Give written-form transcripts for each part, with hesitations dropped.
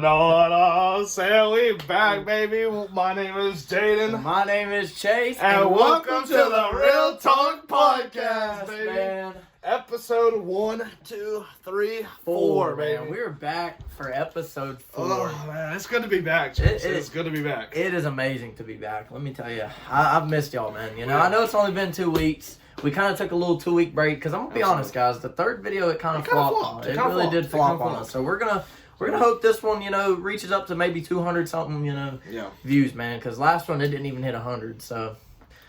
No, say we back, baby. My name is Jaden. My name is Chase. And welcome to the Real Talk Podcast, baby. Man. Episode 1, 2, 3, 4, baby. Man. We're back for episode 4. Oh, man. It's good to be back, Chase. It's good to be back. It is amazing to be back. Let me tell you. I've missed y'all, man. You know, I know it's only been 2 weeks. We kind of took a little 2-week break because I'm going to be honest, guys. The third video, it kind of flopped. It really did flop on us. So we're going to hope this one, reaches up to maybe 200 something, views, man. Because last one, it didn't even hit 100. So,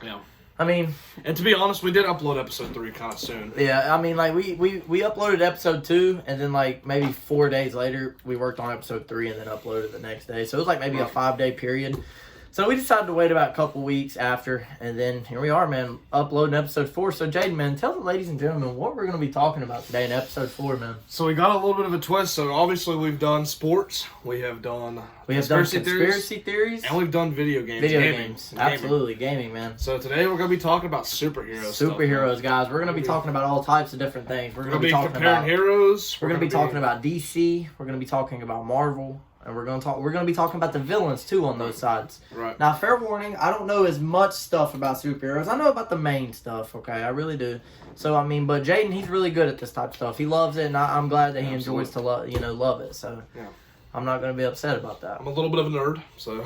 yeah. I mean, and to be honest, we did upload episode 3 kind of soon. Yeah, I mean, like, we uploaded episode 2, and then, like, maybe 4 days later, we worked on episode 3 and then uploaded the next day. So it was, like, maybe a 5-day period. So we decided to wait about a couple weeks after, and then here we are, man, uploading episode 4. So, Jaden, man, tell the ladies and gentlemen what we're going to be talking about today in episode 4, man. So we got a little bit of a twist. So obviously we've done sports, we have done conspiracy theories, and we've done video games. Games. Absolutely, gaming, man. So today we're going to be talking about superheroes, guys. We're going to be talking about all types of different things. We're going to be talking comparing about heroes. We're going to be talking about DC. We're going to be talking about Marvel. And we're gonna be talking about the villains too on those sides. Right. Now, fair warning, I don't know as much stuff about superheroes. I know about the main stuff. Okay, I really do. So I mean, but Jaden, he's really good at this type of stuff. He loves it, and I'm glad that he enjoys to love it. So yeah. I'm not gonna be upset about that. I'm a little bit of a nerd, so.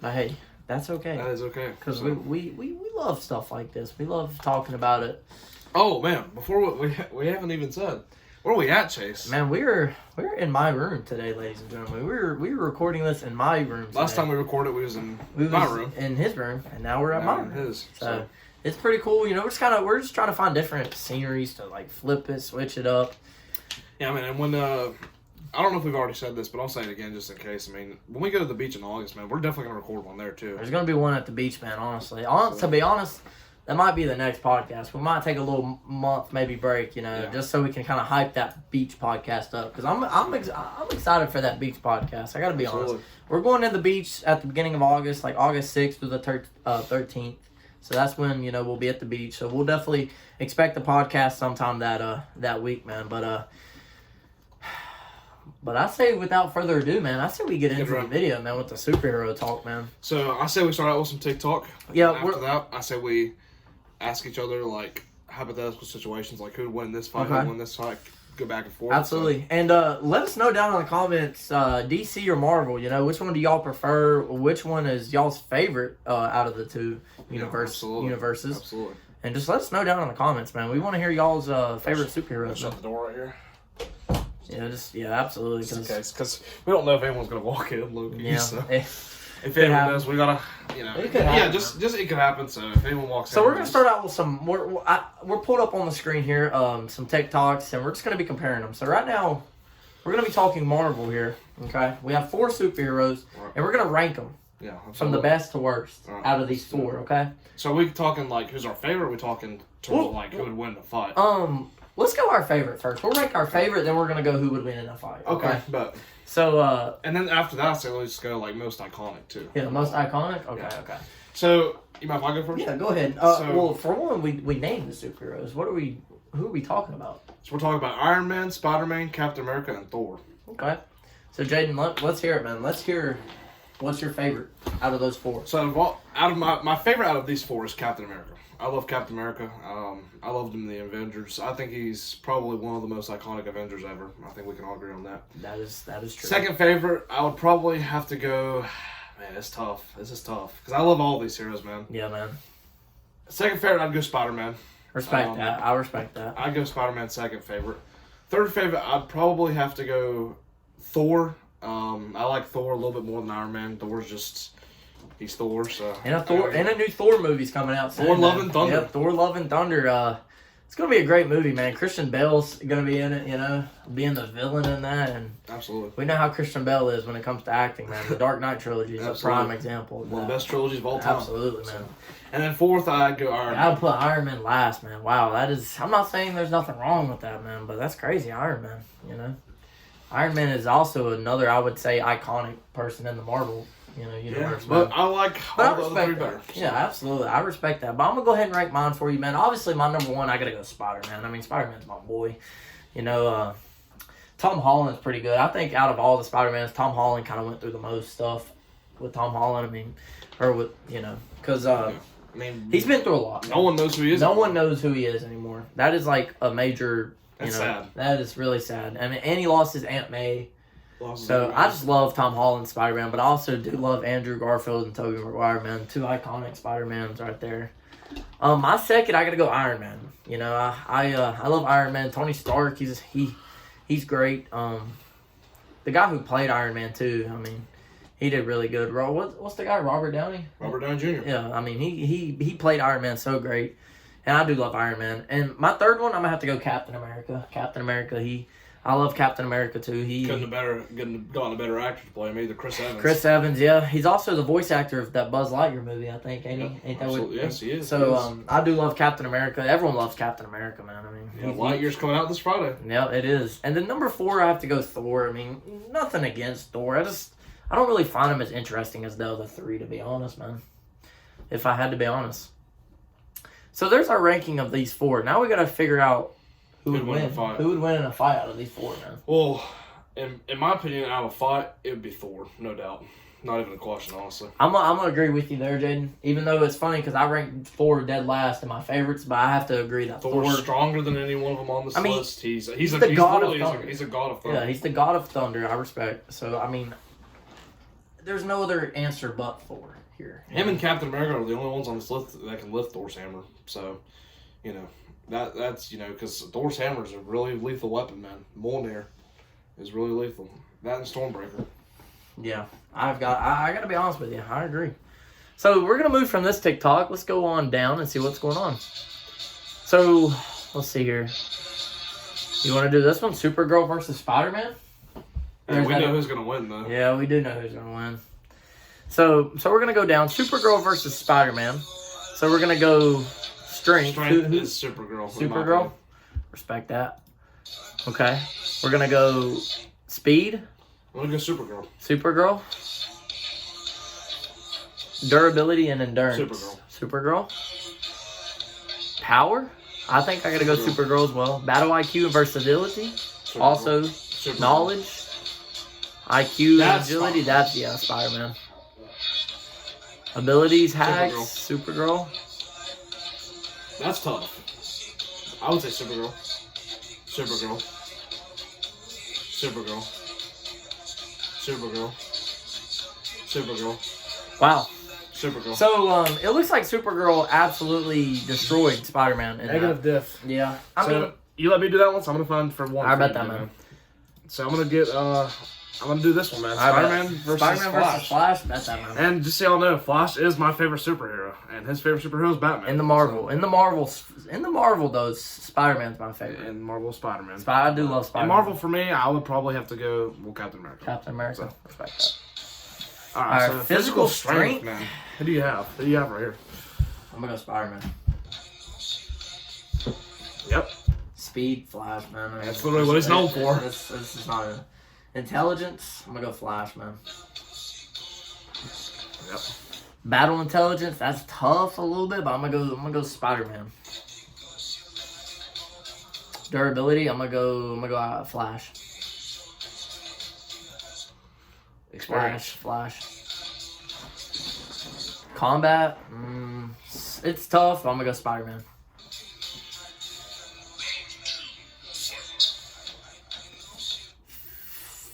But hey, that's okay. That is okay. Because we love stuff like this. We love talking about it. Oh man, before we haven't even said. Where are we at, Chase? Man, we're in my room today, ladies and gentlemen. We were recording this in my room today. Last time we recorded, we was in my room. In his room, and now we're at my room. His. So it's pretty cool. We're just trying to find different sceneries to like flip it, switch it up. Yeah, man. And when I don't know if we've already said this, but I'll say it again just in case. I mean, when we go to the beach in August, man, we're definitely gonna record one there too. There's gonna be one at the beach, man. Honestly, to be honest. That might be the next podcast. We might take a little month, maybe break, just so we can kind of hype that beach podcast up. Because I'm excited for that beach podcast. I got to be honest. We're going to the beach at the beginning of August, like August 6th through the 13th. So that's when we'll be at the beach. So we'll definitely expect the podcast sometime that week, man. But I say without further ado, man, I say we get into the video, man, with the superhero talk, man. So I say we start out with some TikTok. Yeah. After that, I say we ask each other, like, hypothetical situations, like who would win this fight, who would win this fight, go back and forth. Absolutely. So. And let us know down in the comments, DC or Marvel, which one do y'all prefer? Which one is y'all's favorite out of the two universes? Absolutely. And just let us know down in the comments, man. We want to hear y'all's favorite superheroes. Shut the door right here. Absolutely. Because we don't know if anyone's going to walk in, Loki. Yeah. So. If anyone does, we gotta, it could happen. just it could happen. So if anyone walks in, so we're gonna start out with some. We're pulled up on the screen here, some TikToks, and we're just gonna be comparing them. So right now, we're gonna be talking Marvel here. Okay, we have 4 superheroes, and we're gonna rank them. Yeah, from the best to worst out of these 4. Okay. So are we talking like who's our favorite? Or are we talking terms of like who would win the fight? Let's go our favorite first. We'll rank our favorite, then we're gonna go who would win in a fight. Okay, but. So, and then after that, so let's go like most iconic too. Yeah, most iconic? Okay, okay. So, you mind if I go first? Yeah, go ahead. Well, for one, we named the superheroes. Who are we talking about? So we're talking about Iron Man, Spider-Man, Captain America, and Thor. Okay. So, Jaden, let's hear it, man. Let's hear what's your favorite out of those 4. So, out of my favorite out of these 4 is Captain America. I love Captain America. I loved him in the Avengers. I think he's probably one of the most iconic Avengers ever. I think we can all agree on that. That is true. Second favorite, I would probably have to go. Man, it's tough. This is tough because I love all these heroes, man. Yeah, man. Second favorite, I'd go Spider-Man. Respect that. I respect that. I'd go Spider-Man second favorite. Third favorite, I'd probably have to go Thor. I like Thor a little bit more than Iron Man. Thor's just. He's Thor, so... And a new Thor movie's coming out soon. Thor Love and Thunder. Yep, Thor Love and Thunder. It's going to be a great movie, man. Christian Bale's going to be in it, being the villain in that. And absolutely. We know how Christian Bale is when it comes to acting, man. The Dark Knight trilogy is a prime example. One of the best trilogies of all time. Absolutely, man. And then fourth, I'd go Iron Man. I'd put Iron Man last, man. Wow, that is... I'm not saying there's nothing wrong with that, man, but that's crazy, Iron Man, Iron Man is also another, I would say, iconic person in the Marvel universe. Yeah, but I like all the other 3 better. So. Yeah, absolutely. I respect that. But I'm going to go ahead and rank mine for you, man. Obviously, my number 1, I got to go Spider-Man. I mean, Spider-Man's my boy. Tom Holland's pretty good. I think out of all the Spider-Mans, Tom Holland kind of went through the most stuff with Tom Holland. I mean, or with, because I mean, he's been through a lot. No one knows who he is. No one knows who he is anymore. That is like a major, That's sad. That is really sad. I mean, and he lost his Aunt May. So I just love Tom Holland Spider-Man, but I also do love Andrew Garfield and Tobey Maguire, man. 2 iconic Spider-Mans right there. My second, I gotta go Iron Man. I love Iron Man. Tony Stark, he's great. The guy who played Iron Man too, I mean, he did really good. What's the guy? Robert Downey? Robert Downey Jr. Yeah, I mean, he played Iron Man so great, and I do love Iron Man. And my third one, I'm gonna have to go Captain America. Captain America, I love Captain America too. He gotten a better actor to play him, either Chris Evans. Chris Evans, yeah, he's also the voice actor of that Buzz Lightyear movie, I think, ain't he? Ain't that what? Yes, he is. So I do love Captain America. Everyone loves Captain America, man. I mean, Lightyear's coming out this Friday. Yeah, it is. And then number 4, I have to go Thor. I mean, nothing against Thor. I don't really find him as interesting as the other 3, to be honest, man. If I had to be honest. So there's our ranking of these 4. Now we got to figure out who would win. Who would win in a fight out of these 4, man? Well, in my opinion, out of a fight, it would be Thor, no doubt. Not even a question, honestly. I'm gonna agree with you there, Jaden. Even though it's funny because I ranked Thor dead last in my favorites, but I have to agree that Thor's stronger than any one of them on this list. He's the god of thunder. He's a god of thunder. Yeah, he's the god of thunder. I respect. So I mean, there's no other answer but Thor here. Him and Captain America are the only ones on this list that can lift Thor's hammer. So, that's because Thor's hammer is a really lethal weapon, man. Mjolnir is really lethal. That and Stormbreaker. Yeah, I got to be honest with you. I agree. So we're gonna move from this TikTok. Let's go on down and see what's going on. So let's see here. You want to do this one? Supergirl versus Spider-Man? Yeah, we know who's gonna win, though. Yeah, we do know who's gonna win. So we're gonna go down. Supergirl versus Spider-Man. So we're gonna go strength. Strength is Supergirl. Supergirl. Respect that. Okay. We're gonna go speed. I'm gonna go Supergirl. Supergirl. Durability and endurance. Supergirl. Power. I think I gotta go Supergirl as well. Battle IQ and versatility. Supergirl. Also knowledge. IQ and agility. That's Spider-Man. Abilities, hacks, Supergirl. That's tough. I would say Supergirl. Supergirl. Wow. Supergirl. So, it looks like Supergirl absolutely destroyed Spider-Man. Negative diff. Yeah. I mean, you let me do that one, so I'm gonna find for one. I bet that, man. So I'm gonna do this one, man. Spider-Man versus Flash. Bet that, man. And just so y'all know, Flash is my favorite superhero, and his favorite superhero is Batman. In the Marvel, though, Spider-Man's my favorite. In Marvel, Spider-Man. I do love Spider-Man. In Marvel, for me, I would probably have to go Captain America. Captain America. So. Respect that. All right, so physical strength, man. Who do you have? Who do you have right here? I'm gonna go Spider-Man. Yep. Speed, Flash, man. That's literally what he's known for. This is not a... Intelligence, I'm gonna go Flash, man. Yep. Battle intelligence, that's tough a little bit, but I'm gonna go Spider-Man. Durability, I'm gonna go Flash. Flash. Combat, it's tough, but I'm gonna go Spider-Man.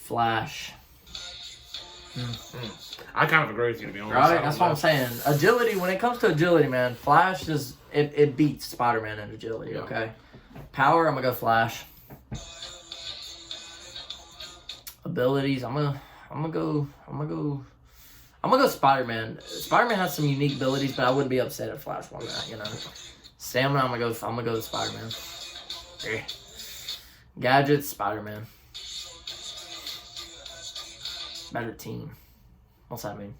Flash. I kind of agree with you, to be honest. Right, that's what I'm saying. Agility, when it comes to agility, man, Flash it beats Spider-Man in agility. Yeah. Okay. Power, I'm gonna go Flash. Abilities, I'm gonna go Spider-Man. Spider-Man has some unique abilities, but I wouldn't be upset if Flash won that. Stamina, I'm gonna go with Spider-Man. Yeah. Gadgets, Spider-Man. Better team. What's that mean?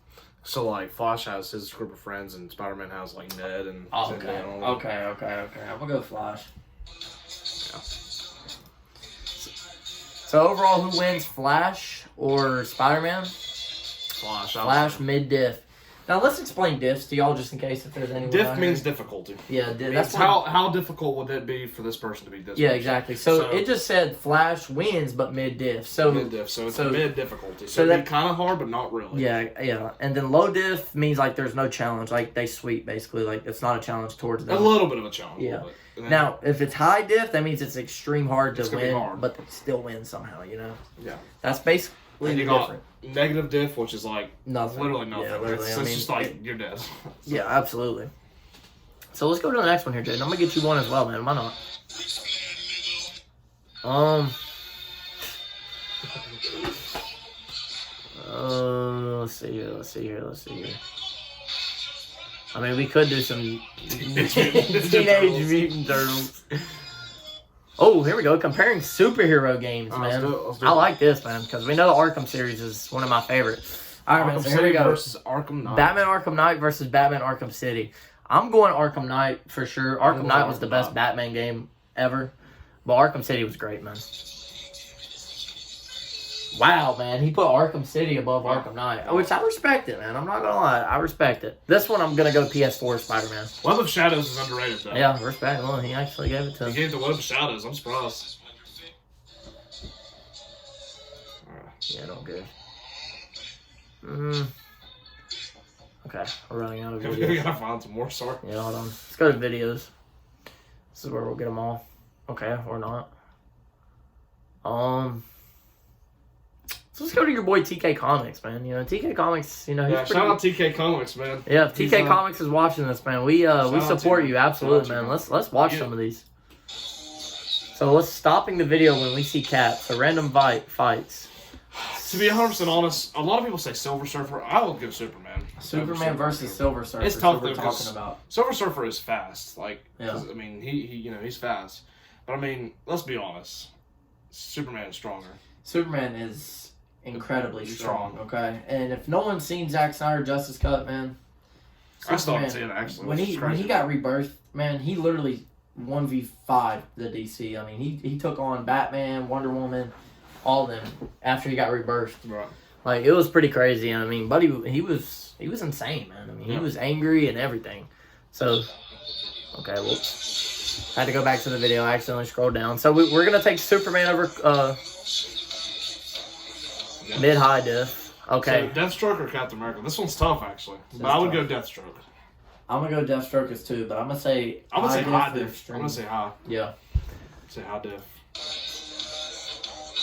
So, like, Flash has his group of friends, and Spider-Man has, like, Ned and... Okay. I'm gonna go Flash. Yeah. So, overall, who wins, Flash or Spider-Man? Flash. Flash, mid-diff. Now let's explain diffs to y'all just in case if there's anyone. Diff means difficulty. Yeah, That's how difficult would that be for this person to be this? Yeah, person? exactly. So it just said Flash wins, but mid diff. So mid diff. So it's a mid difficulty. So it'd be kind of hard, but not really. Yeah. And then low diff means like there's no challenge. Like they sweep basically. Like it's not a challenge towards them. A little bit of a challenge. Yeah. Now if it's high diff, that means it's extreme hard to win, but they still win somehow. You know. Yeah. That's basically. And you got negative diff, which is like nothing. Literally nothing. Yeah, literally. It's just like you're dead. Yeah, absolutely. So let's go to the next one here, Jaden. I'm gonna get you one as well, man. Why not? Let's see here. I mean, we could do some Teenage Mutant Turtles. Oh, here we go. Comparing superhero games, man. Let's do it. I like this, man, because we know the Arkham series is one of my favorites. All right, man, so here we go. Versus Arkham Knight. Batman Arkham Knight versus Batman Arkham City. I'm going Arkham Knight for sure. Arkham Knight was the best Batman game ever. But Arkham City was great, man. Wow, man. He put Arkham City above Arkham Knight, which I respect it, man. I'm not going to lie. I respect it. This one, I'm going to go PS4 Spider-Man. Web of Shadows is underrated, though. Yeah, respect. Well, he actually gave it to him. He gave the Web of Shadows. I'm surprised. Yeah, no good. Okay, we're running out of videos. We gotta find some more, sorry. Yeah, hold on. Let's go to videos. This is where we'll get them all. Okay, or not. So let's go to your boy TK Comics, man. You know, TK Comics, you know, he's shout out TK Comics, man. Yeah, if TK Comics is watching this, man, we support you, absolutely, man. Let's watch some of these. So let's stopping the video when we see Cap. So random fights. To be 100% honest, a lot of people say Silver Surfer. I would go Superman. Superman versus Silver Surfer. It's tough though. talking about. Silver Surfer is fast. Like, I mean, he you know, he's fast. But I mean, let's be honest. Superman is stronger. Superman is incredibly strong. Okay, and if no one's seen Zack Snyder Justice Cut, man, I still haven't seen it actually. When he got rebirthed, man, he literally 1v5 the DC. I mean, he took on Batman, Wonder Woman, all of them after he got rebirthed. Right. Like it was pretty crazy. I mean, buddy, he was insane, man. I mean, he was angry and everything. So, okay, well, I had to go back to the video. I accidentally scrolled down. So we're gonna take Superman over mid-high diff. Okay. So Deathstroke or Captain America? This one's tough, actually. But I would go Deathstroke. I'm gonna go Deathstroke as too, but I'm gonna say high diff. I'm gonna say high. Yeah. Say high diff.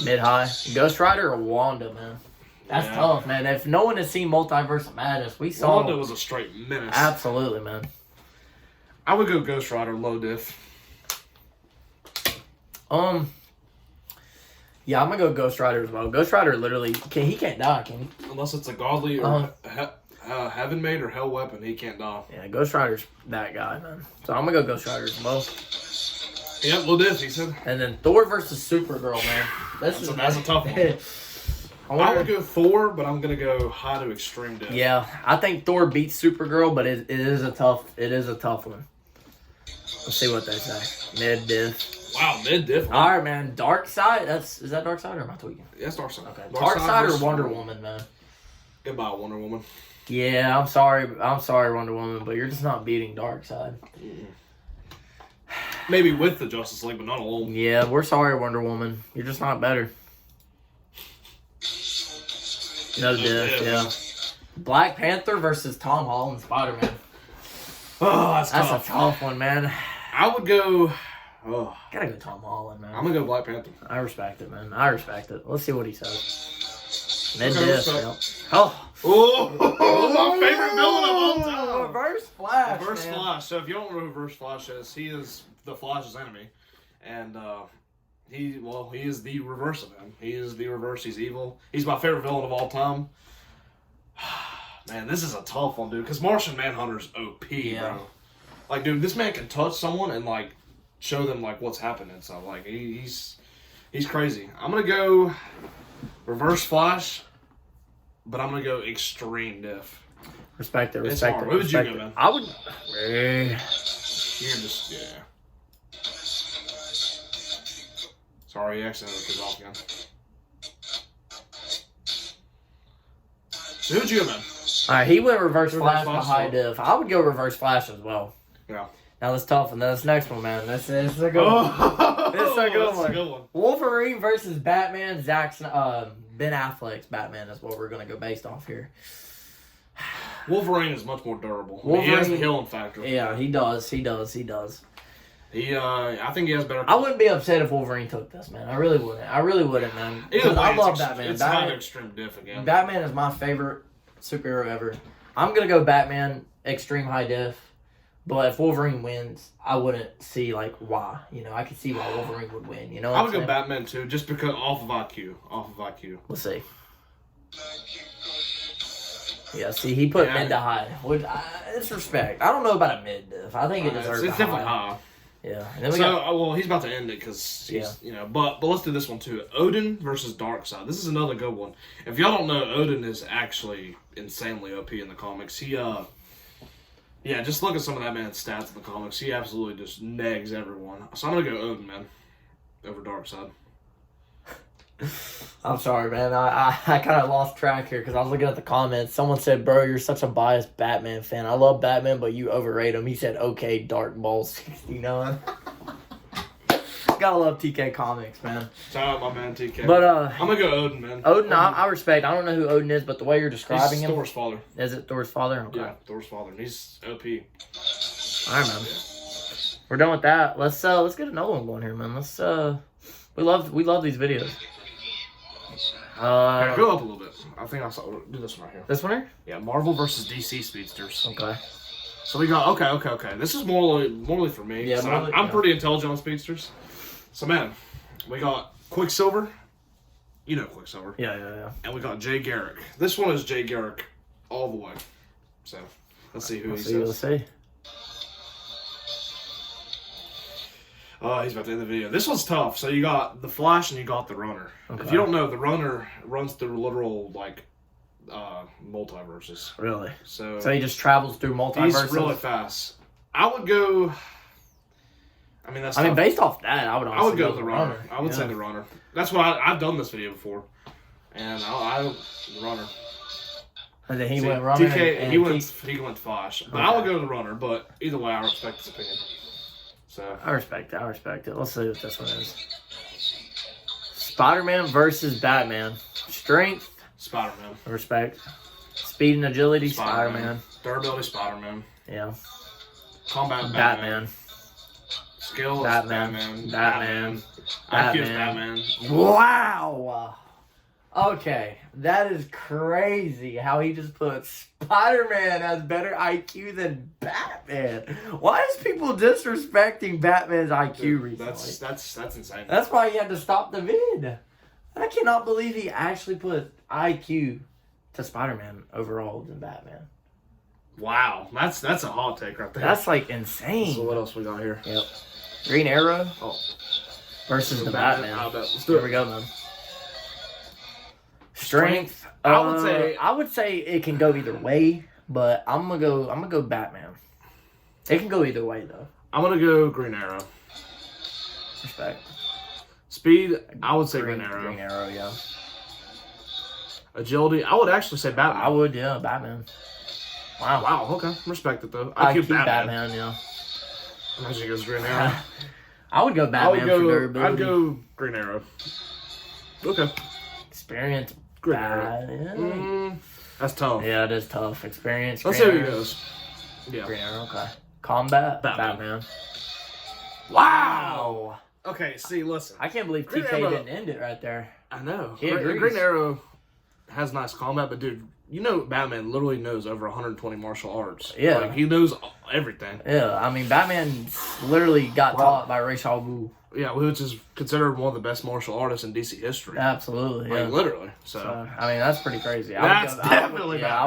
Mid-high. Ghost Rider or Wanda, man. That's tough, man. If no one has seen Multiverse of Madness, we saw Wanda was a straight menace. Absolutely, man. I would go Ghost Rider low diff. Yeah, I'm gonna go Ghost Rider as well. Ghost Rider literally he can't die, can he? Unless it's a godly or heaven made or hell weapon, he can't die. Yeah, Ghost Rider's that guy, man. So I'm gonna go Ghost Rider as well. Yep, low diff, he said. And then Thor versus Supergirl, man. That's a tough one. I would go Thor, but I'm gonna go high to extreme diff. Yeah, I think Thor beats Supergirl, but it is a tough one. Let's see what they say. Mid diff. Wow, mid diff. All right, man. Dark Side. Is that Dark Side or am I tweaking? Yeah, it's Dark Side. Okay. Dark Side or Wonder Woman, man. Goodbye, Wonder Woman. Yeah, I'm sorry, Wonder Woman, but you're just not beating Dark Side. Maybe with the Justice League, but not alone. Yeah, we're sorry, Wonder Woman. You're just not better. No diff, yeah. Black Panther versus Tom Holland Spider-Man. Oh, that's a tough one, man. I would go. Oh. Gotta go Tom Holland, man. I'm gonna go Black Panther. I respect it, man. I respect it. Let's see what he says. Mid diff. Oh, my favorite villain of all time. Reverse Flash. Reverse Flash. So if you don't know who Reverse Flash is, he is the Flash's enemy, and he is the reverse of him. He is the reverse. He's evil. He's my favorite villain of all time. Man, this is a tough one, dude. Because Martian Manhunter's OP, bro. Like, dude, this man can touch someone and like show them like what's happening. So like, he's crazy. I'm gonna go Reverse Flash, but I'm gonna go extreme diff. Respect it. It's hard. What would you go, man? I would. You're just Sorry, you accidentally took off again. So who'd you go, man? All right, he went reverse flash Flash with high as diff. I would go reverse flash as well. Yeah. Now this tough one. This next one, man. This is a good one. This is a good one. Wolverine versus Batman. Ben Affleck's Batman is what we're gonna go based off here. Wolverine is much more durable. Wolverine, he has the healing factor. Yeah, he does. He, I think he has better. I wouldn't be upset if Wolverine took this, man. I really wouldn't, man. Either way, I love Batman. It's not extreme diff again. Batman is my favorite superhero ever. I'm gonna go Batman extreme high diff. But if Wolverine wins, I wouldn't see why. I could see why Wolverine would win. I would go Batman too, just because off of IQ. We'll see. Yeah, see, he put mid to high. It's respect. I don't know about a mid diff. I think it deserves It's definitely high. Yeah. And then he's about to end it because but let's do this one too. Odin versus Darkseid. This is another good one. If y'all don't know, Odin is actually insanely OP in the comics. Yeah, just look at some of that man's stats in the comics. He absolutely just negs everyone. So I'm going to go Odin, man, over Darkseid. I'm sorry, man. I kind of lost track here because I was looking at the comments. Someone said, bro, you're such a biased Batman fan. I love Batman, but you overrate him. He said, okay, Dark Ball 69. Gotta love TK Comics, man. Shout out my man TK. But I'm gonna go Odin, man. Odin, I respect. I don't know who Odin is, but the way you're describing him, Thor's father. Is it Thor's father? Okay. Yeah, Thor's father. And he's OP. All right, man. We're done with that. Let's get another one going here, man. We love these videos. Go up a little bit. I think I'll do this one right here. This one here? Yeah, Marvel versus DC Speedsters. Okay. So we got okay. This is morally for me. Yeah, so I'm pretty intelligent on Speedsters. So man, we got Quicksilver. You know Quicksilver. Yeah. And we got Jay Garrick. This one is Jay Garrick all the way. So let's see who he says. Let's see. Oh, he's about to end the video. This one's tough. So you got the Flash and you got the Runner. Okay. If you don't know, the Runner runs through literal multiverses. Really? So he just travels through multiverses. He's really fast. I would go. I mean, based off that, I would go the Runner. I would say the Runner. That's what I've done this video before, and the Runner. And then he went Runner. TK, he went Flash. But I would go the Runner. But either way, I respect his opinion. So I respect it. Let's see what this one is. Spider-Man versus Batman. Strength. Spider-Man. Respect. Speed and agility. Spider-Man. Durability. Spider-Man. Yeah. Combat. Batman. Skill. Batman. IQ. Batman. Wow. Okay, that is crazy how he just put Spider-Man has better IQ than Batman. Why is people disrespecting Batman's IQ recently? That's insane. That's why he had to stop the vid. I cannot believe he actually put IQ to Spider-Man overall than Batman. Wow, that's a hot take right there. That's insane. So what else we got here? Yep. Green Arrow versus the Batman. Here we go, man. Strength. I would say it can go either way, but I'm gonna go Batman. It can go either way though. I'm gonna go Green Arrow. Respect. Speed. I would say Green Arrow. Green Arrow, yeah. Agility. I would actually say Batman. I would, yeah, Batman. Wow. Okay. Respect it though. I keep Batman, yeah. Imagine he goes Green Arrow. I would go Batman for durability. I'd go Green Arrow. Okay. Experience. Green Arrow. That's tough. Yeah, it is tough. Experience. Let's see how he goes. Yeah. Green Arrow, okay. Combat. Batman. Wow. Okay, see, listen. I can't believe TK didn't end it right there. I know. He agrees. Green Arrow has nice combat, but dude, you know Batman literally knows over 120 martial arts. Yeah. He knows everything. Yeah, I mean, Batman literally got taught by Ra's al Ghul. Yeah, which is considered one of the best martial arsts in DC history. Absolutely, yeah. Literally. So I mean, that's pretty crazy. I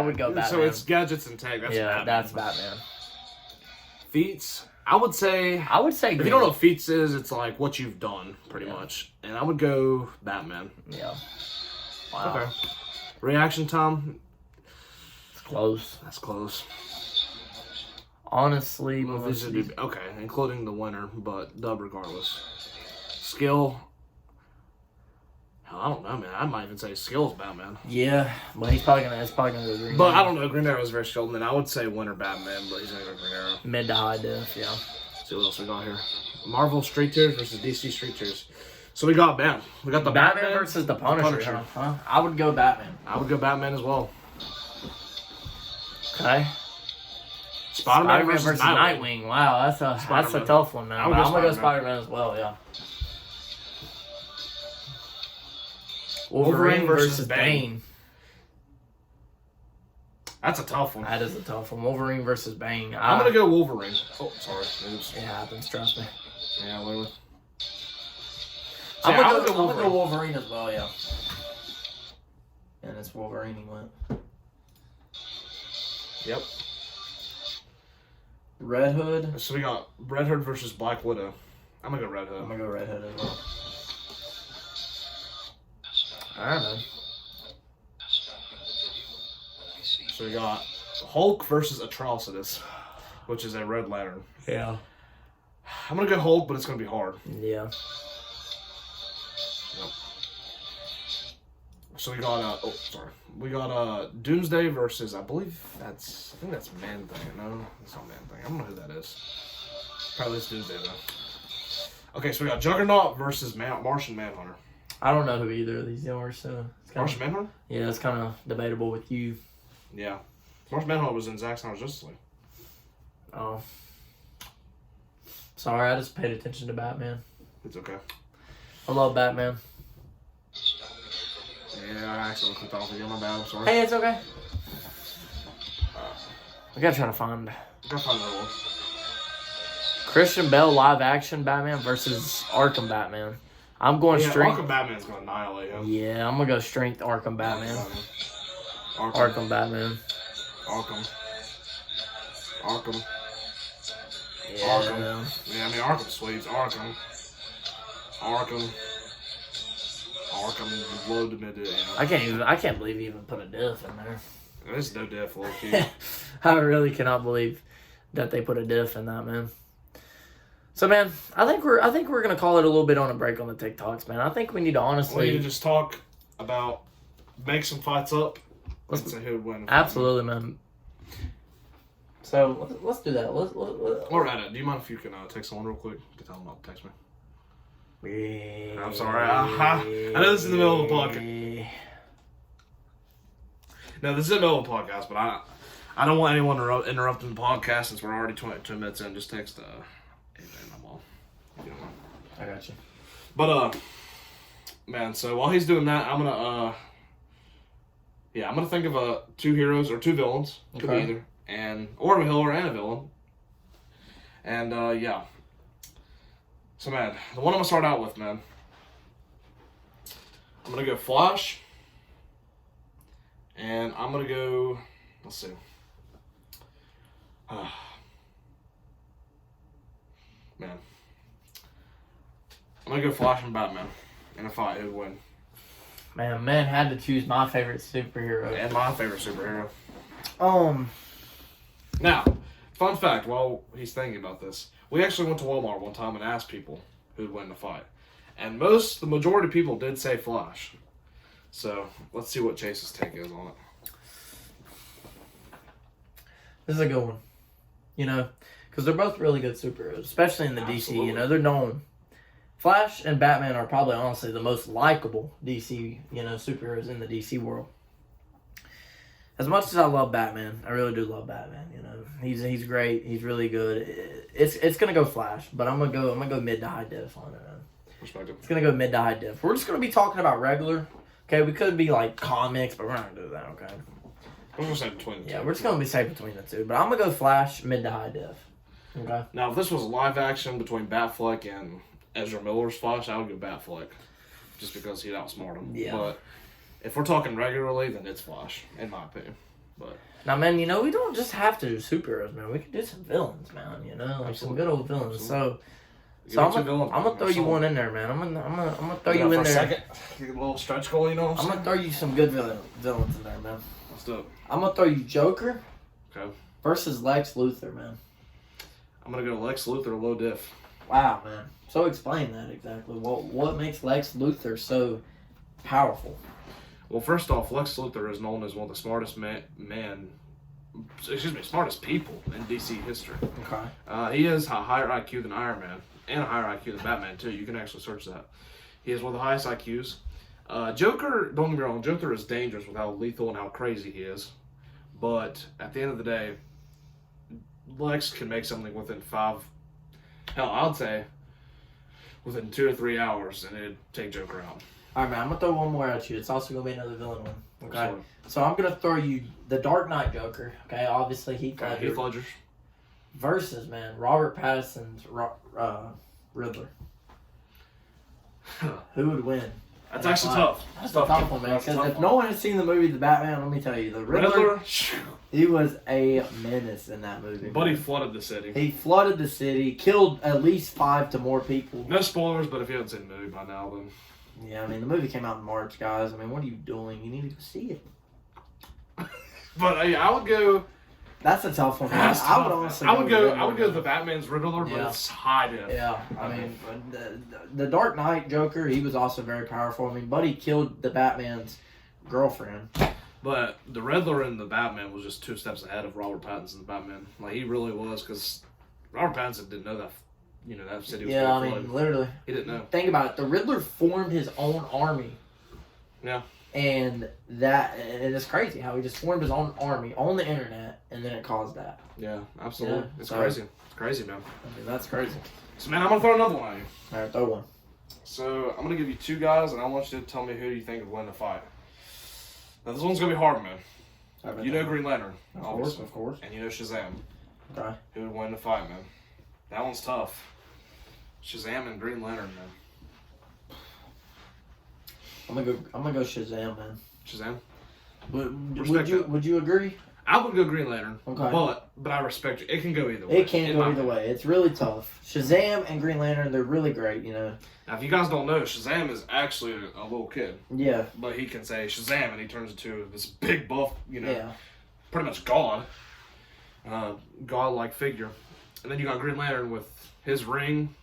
would go Batman. So it's gadgets and tech. That's Batman. Feats. I would say. If you don't know what feats is, it's like what you've done, pretty much. And I would go Batman. Yeah. Wow. Okay. Reaction time. It's close. That's close. Honestly, okay, including the winner, but dub regardless. Skill. I don't know, man. I might even say skills Batman. Yeah, but it's probably gonna go Green But Arrow. I don't know. Green Arrow is very skilled. And then I would say Winter Batman, but he's gonna go Green Arrow. Mid to high def, yeah. Let's see what else we got here. Marvel Street Tiers versus DC Street Tiers. So we got the Batman versus the Punisher. Huh? I would go Batman. I would go Batman as well. Okay. Spider-Man versus Nightwing. Wow, that's a tough one, man. I'm gonna go Spider-Man as well, yeah. Wolverine versus Bane. That's a tough one. That is a tough one. Wolverine versus Bane. I'm gonna go Wolverine. Oh, sorry. It happens, trust me. Yeah, literally. I'm gonna go Wolverine as well, yeah. And it's Wolverine he went. Yep. Red Hood. So we got Red Hood versus Black Widow. I'm gonna go Red Hood. I'm gonna go Red Hood as well. Alright, man. So we got Hulk versus Atrocitus, which is a Red Lantern. Yeah. I'm gonna go Hulk, but it's gonna be hard. Yeah. Yep. So we got we got Doomsday versus I think that's Man Thing. No, it's not Man Thing. I don't know who that is. Probably it's Doomsday though. Okay, so we got Juggernaut versus Martian Manhunter. I don't know who either of these are, so it's Martian Manhunter? Yeah, it's kind of debatable with you. Yeah. Martian Manhunter was in Zack Snyder's Justice League. Oh. Sorry, I just paid attention to Batman. It's okay. I love Batman. Yeah, I actually clicked off again. My bad. I'm sorry. Hey, it's okay. I gotta try to find. Gotta find another one. Christian Bale live action Batman versus Arkham Batman. I'm going strength. Arkham Batman's gonna annihilate him. Yeah, I'm gonna go strength Arkham Batman. Arkham Batman. Arkham. Yeah. Arkham. Yeah, I mean Arkham sweeps. Arkham. Low to mid. I can't believe you even put a diff in there. There's no diff, low key. I really cannot believe that they put a diff in that, man. So, man, I think we're gonna call it a little bit on a break on the TikToks, man. I think we need to honestly. We need to just talk about make some fights up. Let's say who would win. Absolutely, man. So let's do that. Let's Or at it. Do you mind if you can text someone real quick? You can tell them not to text me. I'm sorry. I know this is in the middle of a podcast. No, this is in the middle of a podcast, but I don't want anyone interrupting the podcast since we're already 22 minutes in. Just text AJ and I'm all. I got you. But man, so while he's doing that, I'm gonna think of two heroes or two villains. Could be either. Or a hero and a villain. And yeah. So man, the one I'm gonna start out with, man. I'm gonna go Flash. And I'm gonna go. Let's see. Man. I'm gonna go Flash and Batman in a fight. Who'd win? Man had to choose my favorite superhero. And my favorite superhero. Now, fun fact, while he's thinking about this, we actually went to Walmart one time and asked people who'd win the fight. And the majority of people did say Flash. So, let's see what Chase's take is on it. This is a good one. You know, because they're both really good superheroes, especially in the DC. You know, they're known. Flash and Batman are probably, honestly, the most likable DC, superheroes in the DC world. As much as I love Batman, I really do love Batman. You know, he's great. He's really good. It's gonna go Flash, but I'm gonna go mid to high def on it. Man. Perspective. It's gonna go mid to high def. We're just gonna be talking about regular. Okay, we could be like comics, but we're not gonna do that. Okay. I'm gonna say between the two. Yeah, we're just gonna be safe between the two. But I'm gonna go Flash mid to high def. Okay. Now, if this was a live action between Batfleck and Ezra Miller's Flash, I would go Batfleck, just because he'd outsmart him. Yeah. But if we're talking regularly, then it's Flash, in my opinion. But now, man, we don't just have to do superheroes, man. We can do some villains, man. Like some good old villains. Absolutely. So I'm gonna throw you one in there, man. I'm gonna throw you in there. Second. Get a little stretch goal, I'm gonna throw you some good villains in there, man. Let's do it. I'm gonna throw you Joker. Okay. Versus Lex Luthor, man. I'm gonna go Lex Luthor low diff. Wow, man. So explain that exactly. What makes Lex Luthor so powerful? Well, first off, Lex Luthor is known as one of the smartest smartest people in DC history. Okay. He has a higher IQ than Iron Man, and a higher IQ than Batman, too. You can actually search that. He has one of the highest IQs. Joker, don't get me wrong, Joker is dangerous with how lethal and how crazy he is. But at the end of the day, Lex can make something within I'd say within 2 or 3 hours, and it'd take Joker out. All right, man. I'm gonna throw one more at you. It's also gonna be another villain one. Okay. Absolutely. So I'm gonna throw you the Dark Knight Joker. Okay. Obviously Heath Ledger. Versus, man, Robert Pattinson's Riddler. Who would win? That's actually tough. That's a tough one, man. Because if no one has seen the movie The Batman, let me tell you, the Riddler, he was a menace in that movie. But he flooded the city. He flooded the city, killed at least 5 to more people. No spoilers, but if you haven't seen the movie by now, then... Yeah, I mean, the movie came out in March, guys. I mean, what are you doing? You need to go see it. But I would go... That's a tough one. I would honestly go the Batman's Riddler, but it's high def. Yeah, I mean, the Dark Knight Joker, he was also very powerful. I mean, Buddy killed the Batman's girlfriend. But the Riddler in the Batman was just 2 steps ahead of Robert Pattinson's Batman. Like, he really was, because Robert Pattinson didn't know that, that city was flooded. Literally. He didn't know. Think about it. The Riddler formed his own army. Yeah. And it's crazy how he just formed his own army on the internet, and then it caused that. Yeah, absolutely. Yeah, it's crazy. It's crazy, man. I mean, that's crazy. So, man, I'm going to throw another one at you. All right, throw one. So, I'm going to give you 2 guys, and I want you to tell me who you think would win the fight. Now, this one's going to be hard, man. You know Green Lantern, obviously. Of course. And you know Shazam. Okay. Who would win the fight, man? That one's tough. Shazam and Green Lantern, man. I'm gonna go Shazam, man. Shazam. Would you agree? I would go Green Lantern. Okay. But I respect you. It can go either way. It can go either way. It's really tough. Shazam and Green Lantern, they're really great, Now, if you guys don't know, Shazam is actually a little kid. Yeah. But he can say Shazam, and he turns into this big buff, Yeah. pretty much God. God-like figure. And then you got Green Lantern with his ring.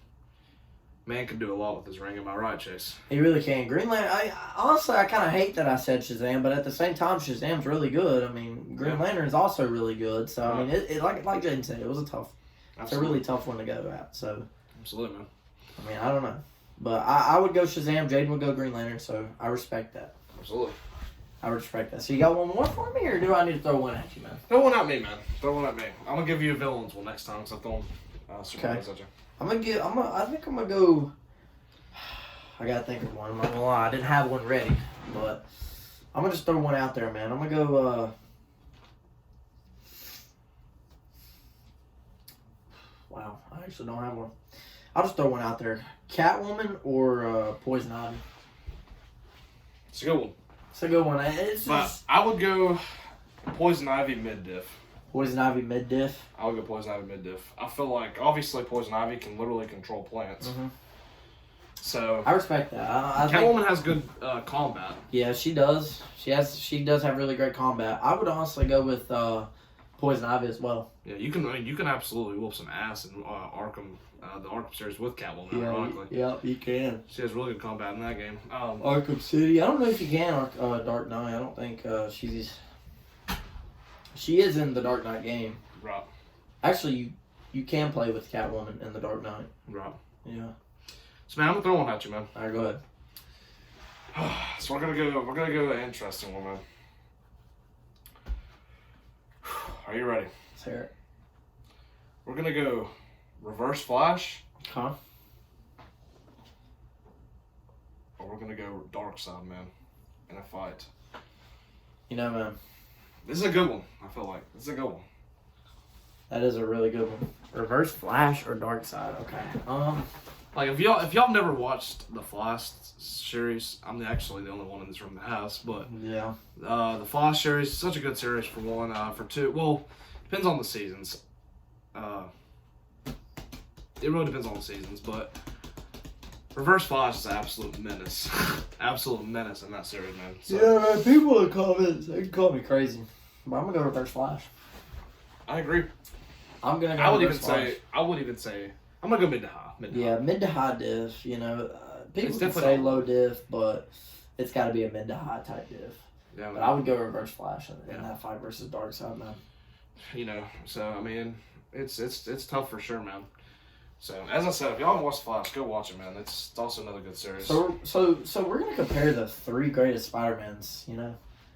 Man can do a lot with his ring, am I right, Chase? He really can. Green Lantern, honestly, I kind of hate that I said Shazam, but at the same time, Shazam's really good. I mean, Green Lantern is also really good. So, I mean, it like Jaden said, it was it's a really tough one to go at. So, absolutely, man. I mean, I don't know. But I would go Shazam, Jaden would go Green Lantern, so I respect that. Absolutely. I respect that. So, you got one more for me, or do I need to throw one at you, man? Throw one at me, man. Throw one at me. I'm going to give you a villains one next time, because I've thrown surprise at you. I think I'm gonna go. I gotta think of one. I'm not gonna lie, I didn't have one ready, but I'm gonna just throw one out there, man. I'm gonna go. Wow, I actually don't have one. I'll just throw one out there. Catwoman or Poison Ivy. It's a good one. It's a good one. I would go Poison Ivy mid-diff. Poison Ivy mid-diff? I would go Poison Ivy mid-diff. I feel like, obviously, Poison Ivy can literally control plants. Mm-hmm. So... I respect that. Catwoman has good combat. Yeah, she does. She does have really great combat. I would honestly go with Poison Ivy as well. Yeah, you can absolutely whoop some ass in Arkham, the Arkham series with Catwoman, ironically. Yeah, you can. She has really good combat in that game. Arkham City. I don't know if you can Dark Knight. I don't think She is in the Dark Knight game. Right. Actually, you can play with Catwoman in the Dark Knight. Right. Yeah. So man, I'm gonna throw one at you, man. Alright, go ahead. So we're gonna go an interesting one, man. Are you ready? Let's hear it. We're gonna go Reverse Flash. Huh? Or we're gonna go Darkseid, man, in a fight. Man. This is a good one, I feel like. This is a good one. That is a really good one. Reverse Flash or Darkseid? Okay. Like, if y'all never watched the Flash series, I'm actually the only one in this room that has, but... Yeah. The Flash series is such a good series, for one. For two, well, depends on the seasons. It really depends on the seasons, but... Reverse Flash is an absolute menace. Absolute menace in that series, man. So, yeah, man. People in the comments, they can call me crazy. But I'm going to go Reverse Flash. I agree. I'm going to go I would even say, I'm going to go mid to high. Mid to high diff, people can say low diff, but it's got to be a mid to high type diff. Yeah, but I would go Reverse Flash in that fight versus Darkseid, man. So I mean, it's tough for sure, man. So as I said, if y'all haven't watched Flash, go watch it, man. It's also another good series. So we're gonna compare the 3 greatest Spider-Mans.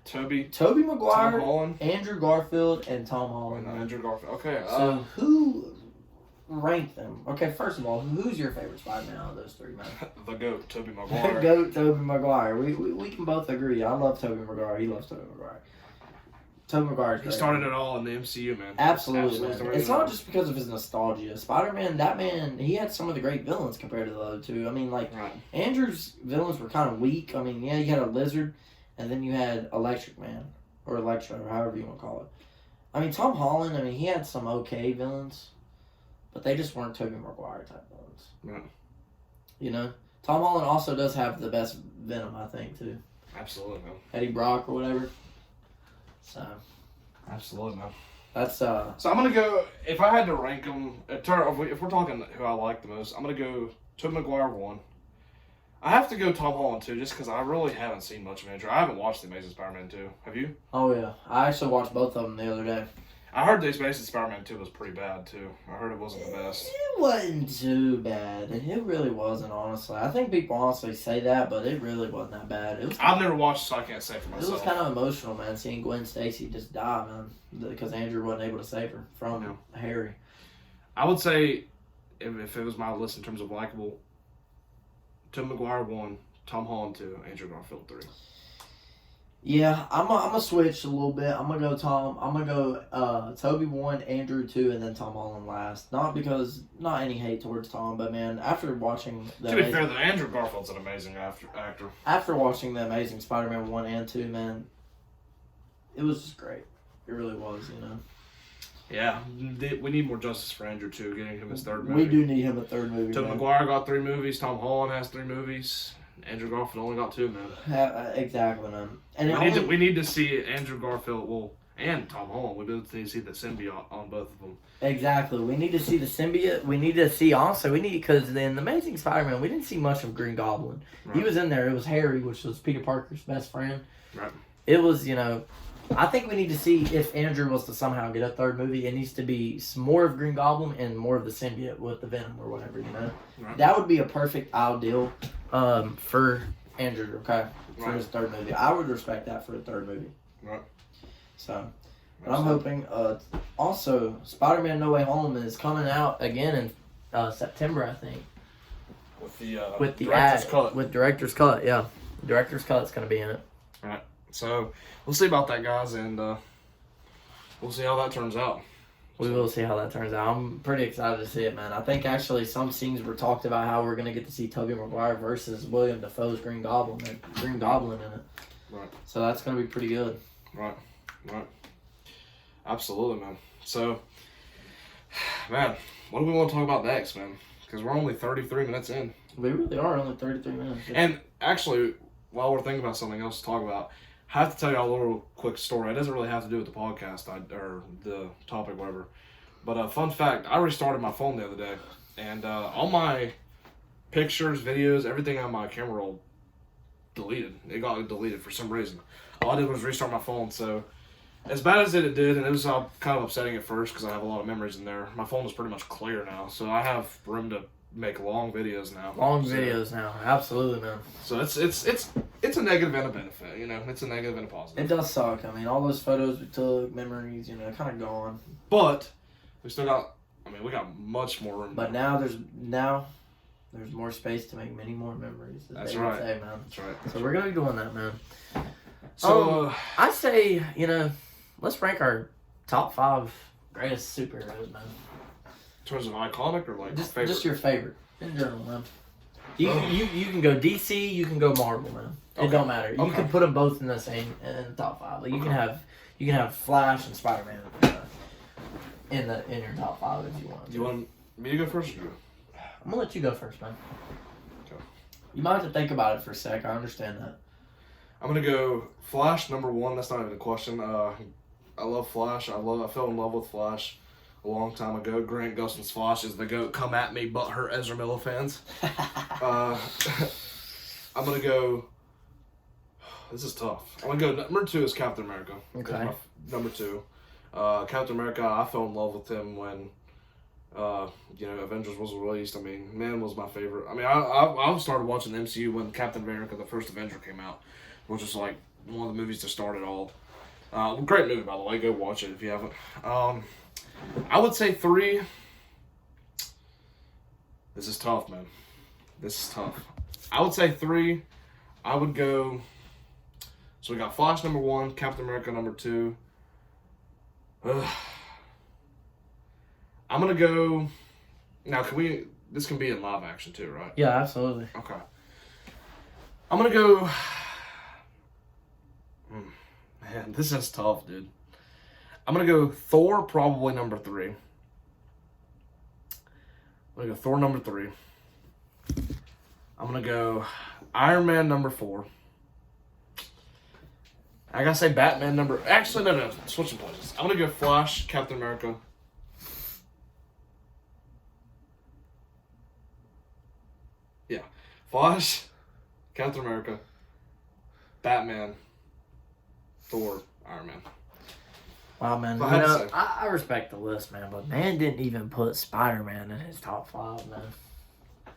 Tobey Maguire, Tom Holland, Andrew Garfield, and Tom Holland. Andrew Garfield. Okay. So who rank them? Okay, first of all, who's your favorite Spider-Man out of those 3, man? The GOAT, Tobey Maguire. The GOAT, Tobey Maguire. We can both agree. I love Tobey Maguire. He loves Tobey Maguire. Tobey Maguire's great. He started it all in the MCU, man. Absolutely, man. It's not just because of his nostalgia. Spider-Man, that man, he had some of the great villains compared to the other 2. I mean, like, Andrew's villains were kind of weak. I mean, yeah, you had a Lizard, and then you had Electric Man, or Electro, or however you want to call it. I mean, Tom Holland, he had some okay villains, but they just weren't Tobey Maguire type villains. Right. Tom Holland also does have the best Venom, I think, too. Absolutely, man. Eddie Brock or whatever. So, absolutely, man. That's So I'm gonna go. If I had to rank them, if we're talking who I like the most, I'm gonna go Tobey Maguire 1. I have to go Tom Holland 2, just because I really haven't seen much of Andrew. I haven't watched The Amazing Spider-Man 2. Have you? Oh yeah, I actually watched both of them the other day. I heard The Amazing Spider-Man 2 was pretty bad too. I heard it wasn't the best. It wasn't too bad. It really wasn't, honestly. I think people honestly say that, but it really wasn't that bad. I've never watched, so I can't say for myself. It was kind of emotional, man, seeing Gwen Stacy just die, man, because Andrew wasn't able to save her from Harry. I would say, if it was my list in terms of likable, Tobey Maguire 1, Tom Holland 2, Andrew Garfield 3. Yeah, I'm gonna switch a little bit. I'm gonna go Tobey 1, Andrew 2, and then Tom Holland last. Not any hate towards Tom, but man, after watching to be fair, Andrew Garfield's an amazing actor. After watching the Amazing Spider-Man 1 and 2, man, it was just great. It really was, Yeah, we need more justice for Andrew too, getting him his 3rd movie. We do need him a 3rd movie. Tobey Maguire got 3 movies. Tom Holland has 3 movies. Andrew Garfield only got 2, man. Exactly, man. And we need to see Andrew Garfield, and Tom Holland. We both need to see the symbiote on both of them. Exactly. We need to see the symbiote. We need to see, honestly, because in The Amazing Spider-Man, we didn't see much of Green Goblin. Right. He was in there. It was Harry, which was Peter Parker's best friend. Right. It was, I think we need to see if Andrew was to somehow get a 3rd movie. It needs to be more of Green Goblin and more of the symbiote with the Venom or whatever, Right. That would be a perfect ideal for Andrew, okay? For his 3rd movie. I would respect that for a 3rd movie. Right. So, but I'm hoping, also, Spider-Man No Way Home is coming out again in September, I think. With the director's cut. With director's cut, yeah. Director's cut's going to be in it. Right. So, we'll see about that, guys, and we'll see how that turns out. We will see how that turns out. I'm pretty excited to see it, man. I think actually some scenes were talked about how we're going to get to see Tobey Maguire versus William Dafoe's Green Goblin in it. Right. So that's going to be pretty good. Right. Absolutely, man. So, man, what do we want to talk about next, man? Because we're only 33 minutes in. We really are only 33 minutes. Yeah. And actually, while we're thinking about something else to talk about, I have to tell you a little quick story. It doesn't really have to do with the podcast or the topic, whatever. But fun fact, I restarted my phone the other day. And all my pictures, videos, everything on my camera roll deleted. It got deleted for some reason. All I did was restart my phone. So as bad as it did, and it was kind of upsetting at first because I have a lot of memories in there, my phone is pretty much clear now. So I have room to make long videos now. Videos now, absolutely, man. So it's a negative and a benefit, It's a negative and a positive. It does suck. All those photos we took, memories, kind of gone. But we still got. We got much more room. But now there's more space to make many more memories. That's right. Say, man. That's right. So we're gonna be doing that, man. So I say, let's rank our top 5 greatest superheroes, man. In terms of iconic or favorite? Just your favorite in general, man. You can go DC, you can go Marvel, man. It don't matter. You can put them both in the top 5. Like you can have Flash and Spider-Man in your top 5 if you want. Do you want me to go first or you? I'm gonna let you go first, man. Okay. You might have to think about it for a sec. I understand that. I'm gonna go Flash number 1. That's not even a question. I love Flash. I fell in love with Flash a long time ago. Grant Gustin's Flash is the GOAT. Come at me, but hurt Ezra Miller fans. I'm gonna go This is tough. I'm gonna go number 2 is Captain America. Okay. Number 2. Captain America, I fell in love with him when Avengers was released. I mean, man was my favorite. I mean, I started watching the MCU when Captain America, the first Avenger, came out, which is like one of the movies to start it all. Great movie, by the way. Go watch it if you haven't. I would say 3. This is tough, man. This is tough. I would say 3. I would go. So we got Flash number 1, Captain America number 2. I'm gonna go. Now, this can be in live action too, right? Yeah, absolutely. Okay. I'm gonna go. Man, this is tough, dude. I'm gonna go Thor, probably number 3. I'm gonna go Thor number 3. I'm gonna go Iron Man number 4. I gotta say Batman number. Actually, no. Switching places. I'm gonna go Flash, Captain America. Yeah, Flash, Captain America, Batman, Thor, Iron Man. Wow, man. I respect the list, man, but man didn't even put Spider-Man in his top 5, man.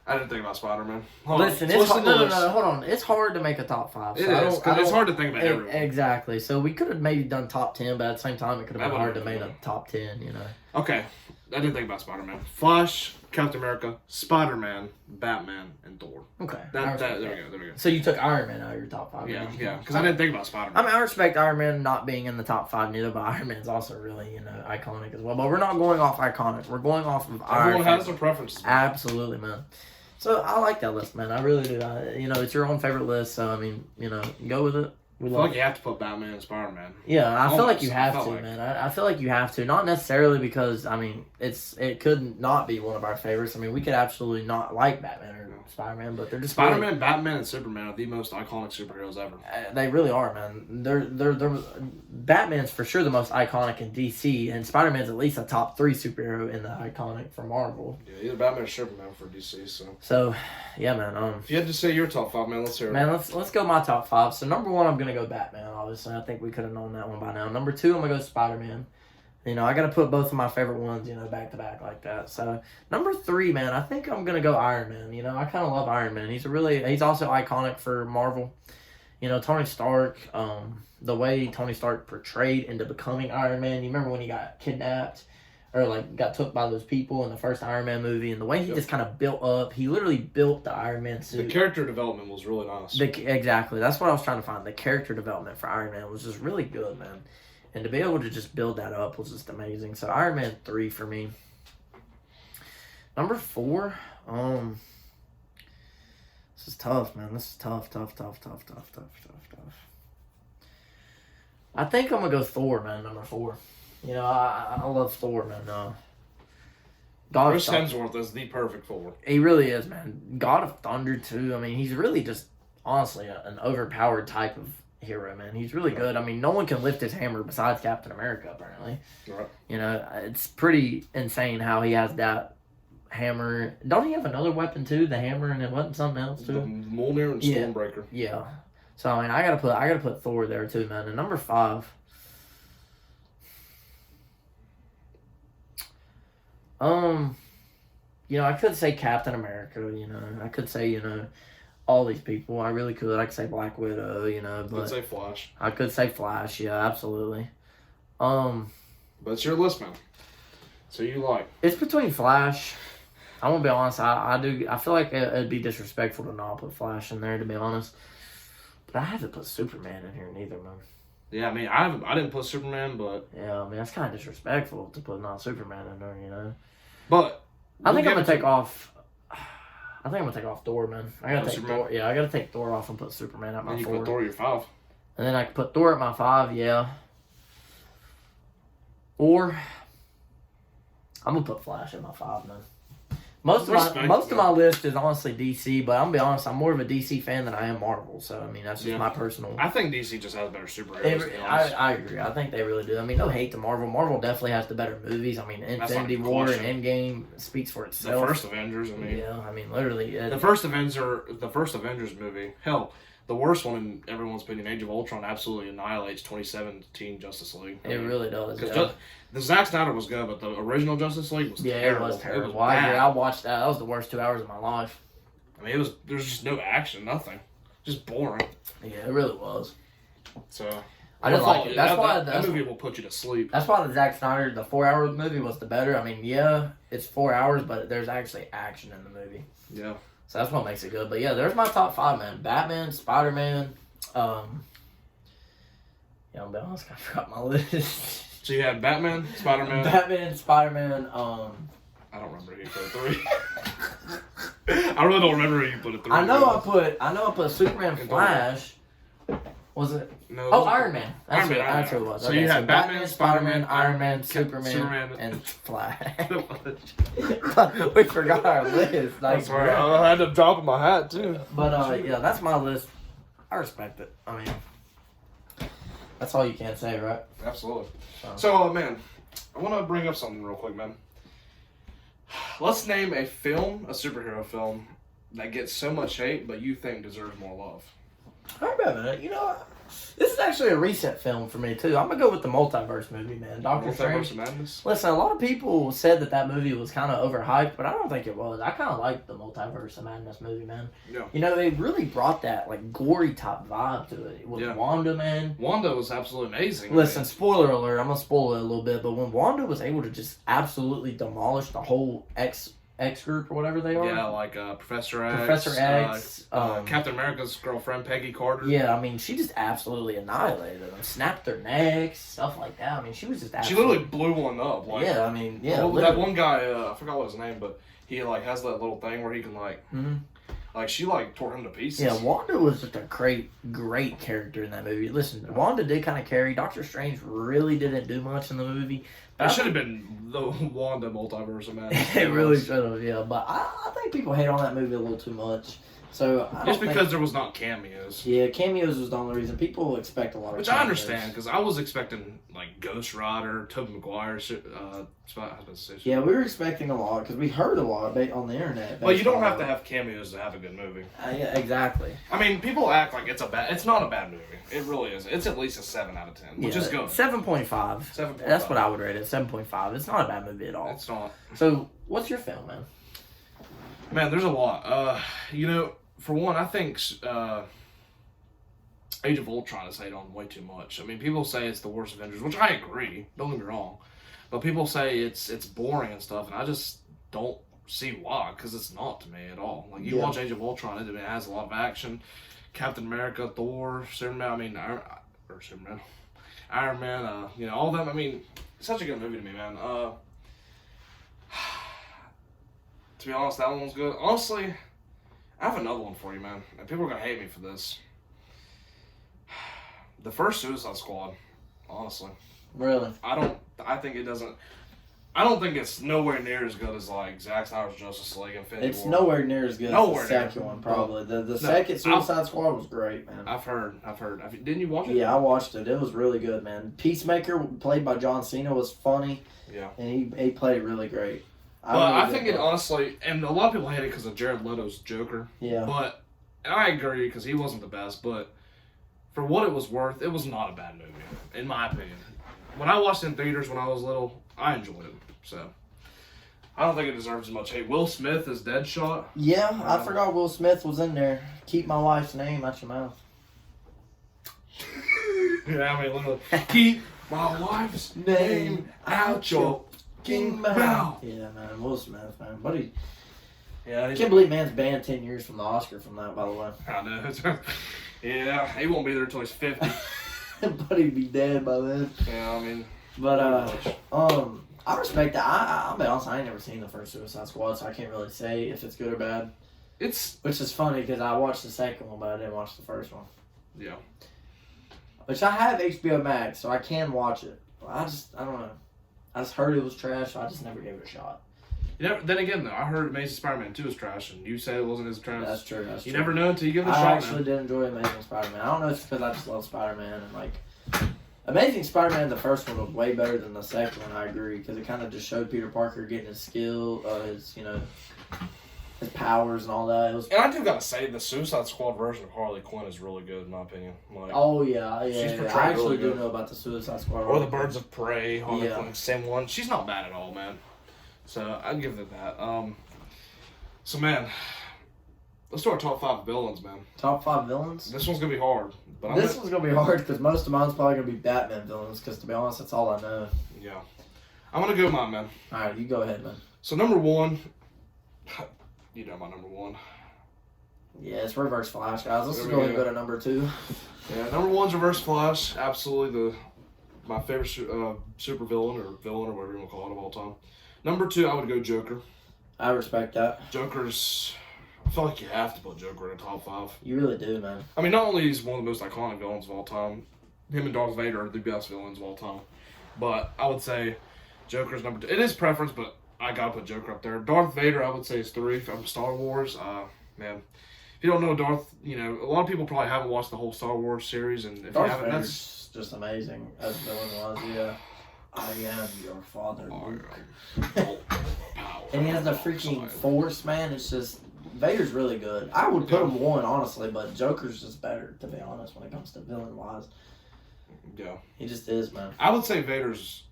I didn't think about Spider-Man. Listen, it's hard. No, hold on. It's hard to make a top 5. So it's hard to think about everyone. Exactly. So we could have maybe done top 10, but at the same time, it could have been hard to make a top 10, Okay. I didn't think about Spider-Man. Flash, Captain America, Spider-Man, Batman, and Thor. Okay. There we go. So you took Iron Man out of your top 5. Yeah, because I didn't think about Spider-Man. I mean, I respect Iron Man not being in the top 5 neither, but Iron Man's also really, iconic as well. But we're not going off iconic. We're going off of Everyone has their preferences. Absolutely, man. So I like that list, man. I really do. It's your own favorite list, so I mean, go with it. I feel like you have to put Batman and Spider-Man. Yeah, I feel like you have to, man. I feel like you have to. Not necessarily because, I mean, it could not be one of our favorites. I mean, we could absolutely not like Batman or Spider-Man, but they're just Spider-Man, Batman, and Superman are the most iconic superheroes ever. They really are, man. They're Batman's for sure the most iconic in DC, and Spider-Man's at least a top 3 superhero in the iconic for Marvel. Yeah, either Batman or Superman for DC. So, yeah, man. If you had to say your top 5, man, let's hear it. Man, let's go my top 5. So number 1, I'm gonna go Batman. Obviously, I think we could have known that one by now. Number 2, I'm gonna go Spider-Man. I gotta put both of my favorite ones, back to back like that. So number 3, man, I think I'm gonna go Iron Man. I kind of love Iron Man. He's also iconic for Marvel. Tony Stark. The way Tony Stark portrayed into becoming Iron Man. You remember when he got kidnapped? Or got took by those people in the first Iron Man movie, and the way he just kind of built up, he literally built the Iron Man suit. The character development was really nice. Exactly, that's what I was trying to find. The character development for Iron Man was just really good, man, and to be able to just build that up was just amazing. So Iron Man 3 for me. Number 4, this is tough, man. This is tough. I think I'm gonna go Thor, man. Number 4. I love Thor, man. Chris Hemsworth is the perfect Thor. He really is, man. God of Thunder, too. I mean, he's really just, honestly, an overpowered type of hero, man. He's really good. I mean, no one can lift his hammer besides Captain America, apparently. Right. It's pretty insane how he has that hammer. Don't he have another weapon, too? The hammer, and it wasn't something else, too? The Mjolnir and Stormbreaker. Yeah. So, I mean, I gotta put Thor there, too, man. And number 5... I could say Captain America, I could say, all these people. I really could. I could say Black Widow, but... You could say Flash. I could say Flash, yeah, absolutely. But it's your list, man. So you like... It's between Flash. I'm gonna be honest, I feel like it'd be disrespectful to not put Flash in there, to be honest. But I haven't put Superman in here neither, man. Yeah, I mean, I didn't put Superman, but... Yeah, I mean, that's kind of disrespectful to put not Superman in there, But... I think I'm going to take off... I think I'm going to take off Thor, man. I got to take Superman. Thor. Yeah, I got to take Thor off and put Superman at my 4. And you put Thor at your 5. And then I can put Thor at my 5, yeah. Or... I'm going to put Flash at my 5, man. Most of my list is honestly DC, but I'm gonna be honest, I'm more of a DC fan than I am Marvel. So I mean, that's just my personal. I think DC just has better superheroes. I agree. I think they really do. I mean, no hate to Marvel. Marvel definitely has the better movies. I mean, Infinity War and Endgame speaks for itself. The first Avengers. I mean, yeah. I mean, literally, the first Avengers movie. Hell, the worst one in everyone's opinion, Age of Ultron, absolutely annihilates 2017 Justice League. It really does. Because the Zack Snyder was good, but the original Justice League was terrible. It was terrible. It was bad. I watched that. That was the worst 2 hours of my life. I mean, there's just no action, nothing, just boring. Yeah, it really was. So I didn't like it. That movie will put you to sleep. That's why the Zack Snyder, the 4-hour movie was the better. I mean, yeah, it's 4 hours, but there's actually action in the movie. Yeah. So that's what makes it good. But yeah, there's my top 5, man. Batman, Spider-Man. Yeah, I'll be honest, I forgot my list. So you had Batman, Spider-Man. Batman, Spider-Man. I don't remember who you put at 3. I really don't remember who you put at 3. I know I put Superman, Flash. Was it? No. Oh, Iron Man. That's Iron Man, who it was. So you had Batman, Spider-Man, Iron Man, Superman, and Flash. We forgot our list. Like, that's right. I had to drop in my hat too. But yeah, that's my list. I respect it. I mean, that's all you can say, right? Absolutely. So, man, I want to bring up something real quick, man. Let's name a film, a superhero film, that gets so much hate, but you think deserves more love. All right, man. You know, this is actually a recent film for me, too. I'm going to go with the Multiverse movie, man. Doctor Strange. Multiverse of Madness? Listen, a lot of people said that movie was kind of overhyped, but I don't think it was. I kind of liked the Multiverse of Madness movie, man. Yeah. You know, they really brought that, like, gory type vibe to it. With Wanda, man. Wanda was absolutely amazing. Listen, spoiler alert. I'm going to spoil it a little bit, but when Wanda was able to just absolutely demolish the whole X group or whatever they are. Yeah, like Professor X. Professor X. Captain America's girlfriend, Peggy Carter. Yeah, I mean, she just absolutely annihilated them. Snapped their necks, stuff like that. I mean, she was just She literally blew one up. Like, yeah, I mean, yeah. That one guy, I forgot what his name, but he, like, has that little thing where he can, like... Mm-hmm. Like, she, like, tore him to pieces. Yeah, Wanda was just a great character in that movie. Listen, Wanda did kind of carry. Doctor Strange really didn't do much in the movie. It should have been the Wanda Multiverse of Madness. It really should have, yeah. But I think people hate on that movie a little too much. So just because there was not cameos. Yeah, cameos was the only reason. People expect a lot of Which cameos. I understand, because I was expecting, like, Ghost Rider, Tobey Maguire, yeah, we were expecting a lot, because we heard a lot on the internet. But you don't have to have cameos to have a good movie. Yeah, exactly. I mean, people act like it's not a bad movie. It really is. It's at least a 7 out of 10, which is good. 7.5. 7.5. That's what I would rate it, 7.5. It's not a bad movie at all. It's not. So, what's your film, man? Man, there's a lot. You know, for one, I think Age of Ultron is hate on way too much. I mean, people say it's the worst Avengers, which I agree. Don't get me wrong. But people say it's boring and stuff, and I just don't see why, because it's not to me at all. Like, you watch Age of Ultron, it has a lot of action. Captain America, Thor, Superman, Iron Man, you know, all them. I mean, it's such a good movie to me, man. To be honest, that one was good. Honestly, I have another one for you, man. And people are going to hate me for this. The first Suicide Squad, honestly. Really? I think it doesn't... I don't think it's nowhere near as good as, like, Zack Snyder's Justice League, Infinity War. It's nowhere near as good as the second one, probably. The second Suicide Squad was great, man. I've heard. Didn't you watch it? Yeah, I watched it. It was really good, man. Peacemaker, played by John Cena, was funny. Yeah. And he played it really great. I think it honestly, and a lot of people hate it because of Jared Leto's Joker. Yeah. But I agree because he wasn't the best, but for what it was worth, it was not a bad movie, in my opinion. When I watched it in theaters when I was little, I enjoyed it. So, I don't think it deserves as much hate. Will Smith is Deadshot. Yeah, I forgot Will Smith was in there. Keep my wife's name out your mouth. Yeah, I mean, literally. Keep my wife's name out your mouth. Yeah, man. Will Smith, man. Buddy. Yeah, I can't believe man's banned 10 years from the Oscar from that, by the way. I know. Yeah, he won't be there until he's 50. Buddy'd be dead by then. Yeah, I mean. But, I respect that. I'll be honest, I ain't never seen the first Suicide Squad, so I can't really say if it's good or bad. Which is funny, because I watched the second one, but I didn't watch the first one. Yeah. Which I have HBO Max, so I can watch it. I don't know. I just heard it was trash, so I just never gave it a shot. Then again, though, I heard Amazing Spider-Man 2 was trash, and you said it wasn't as trash. That's true. You never know until you give it a shot. I actually did enjoy Amazing Spider-Man. I don't know if it's because I just love Spider-Man, and, like... Amazing Spider-Man, the first one, was way better than the second one, I agree, because it kind of just showed Peter Parker getting his skill, his powers and all that. It was. And I do gotta say, the Suicide Squad version of Harley Quinn is really good, in my opinion. Like, Oh yeah. She's I portrayed actually really do good. know about the Suicide Squad. or the Birds of Prey, Harley Yeah. Quinn, same one. She's not bad at all, man. So I'd give it that. So man, let's do our top 5 villains, man. Top 5 villains. This one's gonna be hard, but This one's gonna be hard because most of mine's probably gonna be Batman villains. Because to be honest, that's all I know. yeah, I'm gonna go with mine, man. All right, you go ahead, man. So number 1, you know my number 1. Yeah, it's Reverse Flash, guys. Let's There just we go ahead and go. go to number 2. Yeah, number 1's Reverse Flash. Absolutely my favorite super villain or whatever you want to call it of all time. Number 2, I would go Joker. I respect that. Joker's. I feel like you have to put Joker in the top 5. You really do, man. I mean, not only is he one of the most iconic villains of all time, him and Darth Vader are the best villains of all time. But I would say Joker's number 2. It is preference, but I gotta put Joker up there. Darth Vader, I would say, is 3 from Star Wars. Man, if you don't know Darth, a lot of people probably haven't watched the whole Star Wars series, and if Darth you haven't, Vader's just amazing as villain was. Yeah. I am your father, Luke. And he has the freaking force, man. It's just Vader's really good. I would put him 1, honestly, but Joker's just better, to be honest, when it comes to villain wise. Yeah, He just is, man. I would say Vader's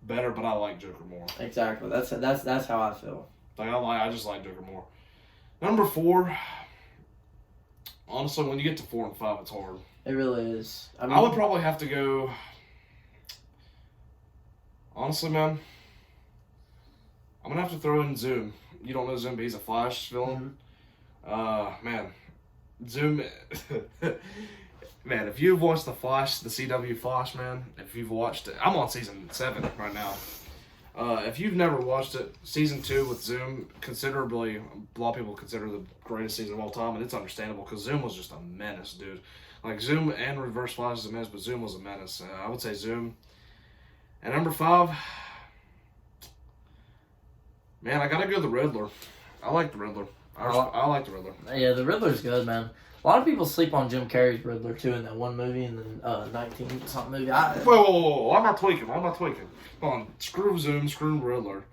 better, but I like Joker more. Exactly. That's how I feel. I just like Joker more. Number 4. Honestly, when you get to 4 and 5, it's hard. It really is. I would probably have to go. Honestly, man, I'm gonna have to throw in Zoom. You don't know Zoom, but he's a Flash villain. Man, Zoom. Man, if you've watched the Flash, the CW Flash, man, if you've watched it, I'm on season 7 right now. If you've never watched it, season 2 with Zoom, considerably, a lot of people consider the greatest season of all time, and it's understandable because Zoom was just a menace, dude. Like, Zoom and Reverse Flash is a menace, but Zoom was a menace. I would say Zoom. And number 5, man, I gotta go the Riddler. I like the Riddler. I like the Riddler. Yeah, the Riddler's good, man. A lot of people sleep on Jim Carrey's Riddler, too, in that one movie, in the 19-something movie. Whoa, I'm not tweaking. Come on, screw Zoom, screw Riddler.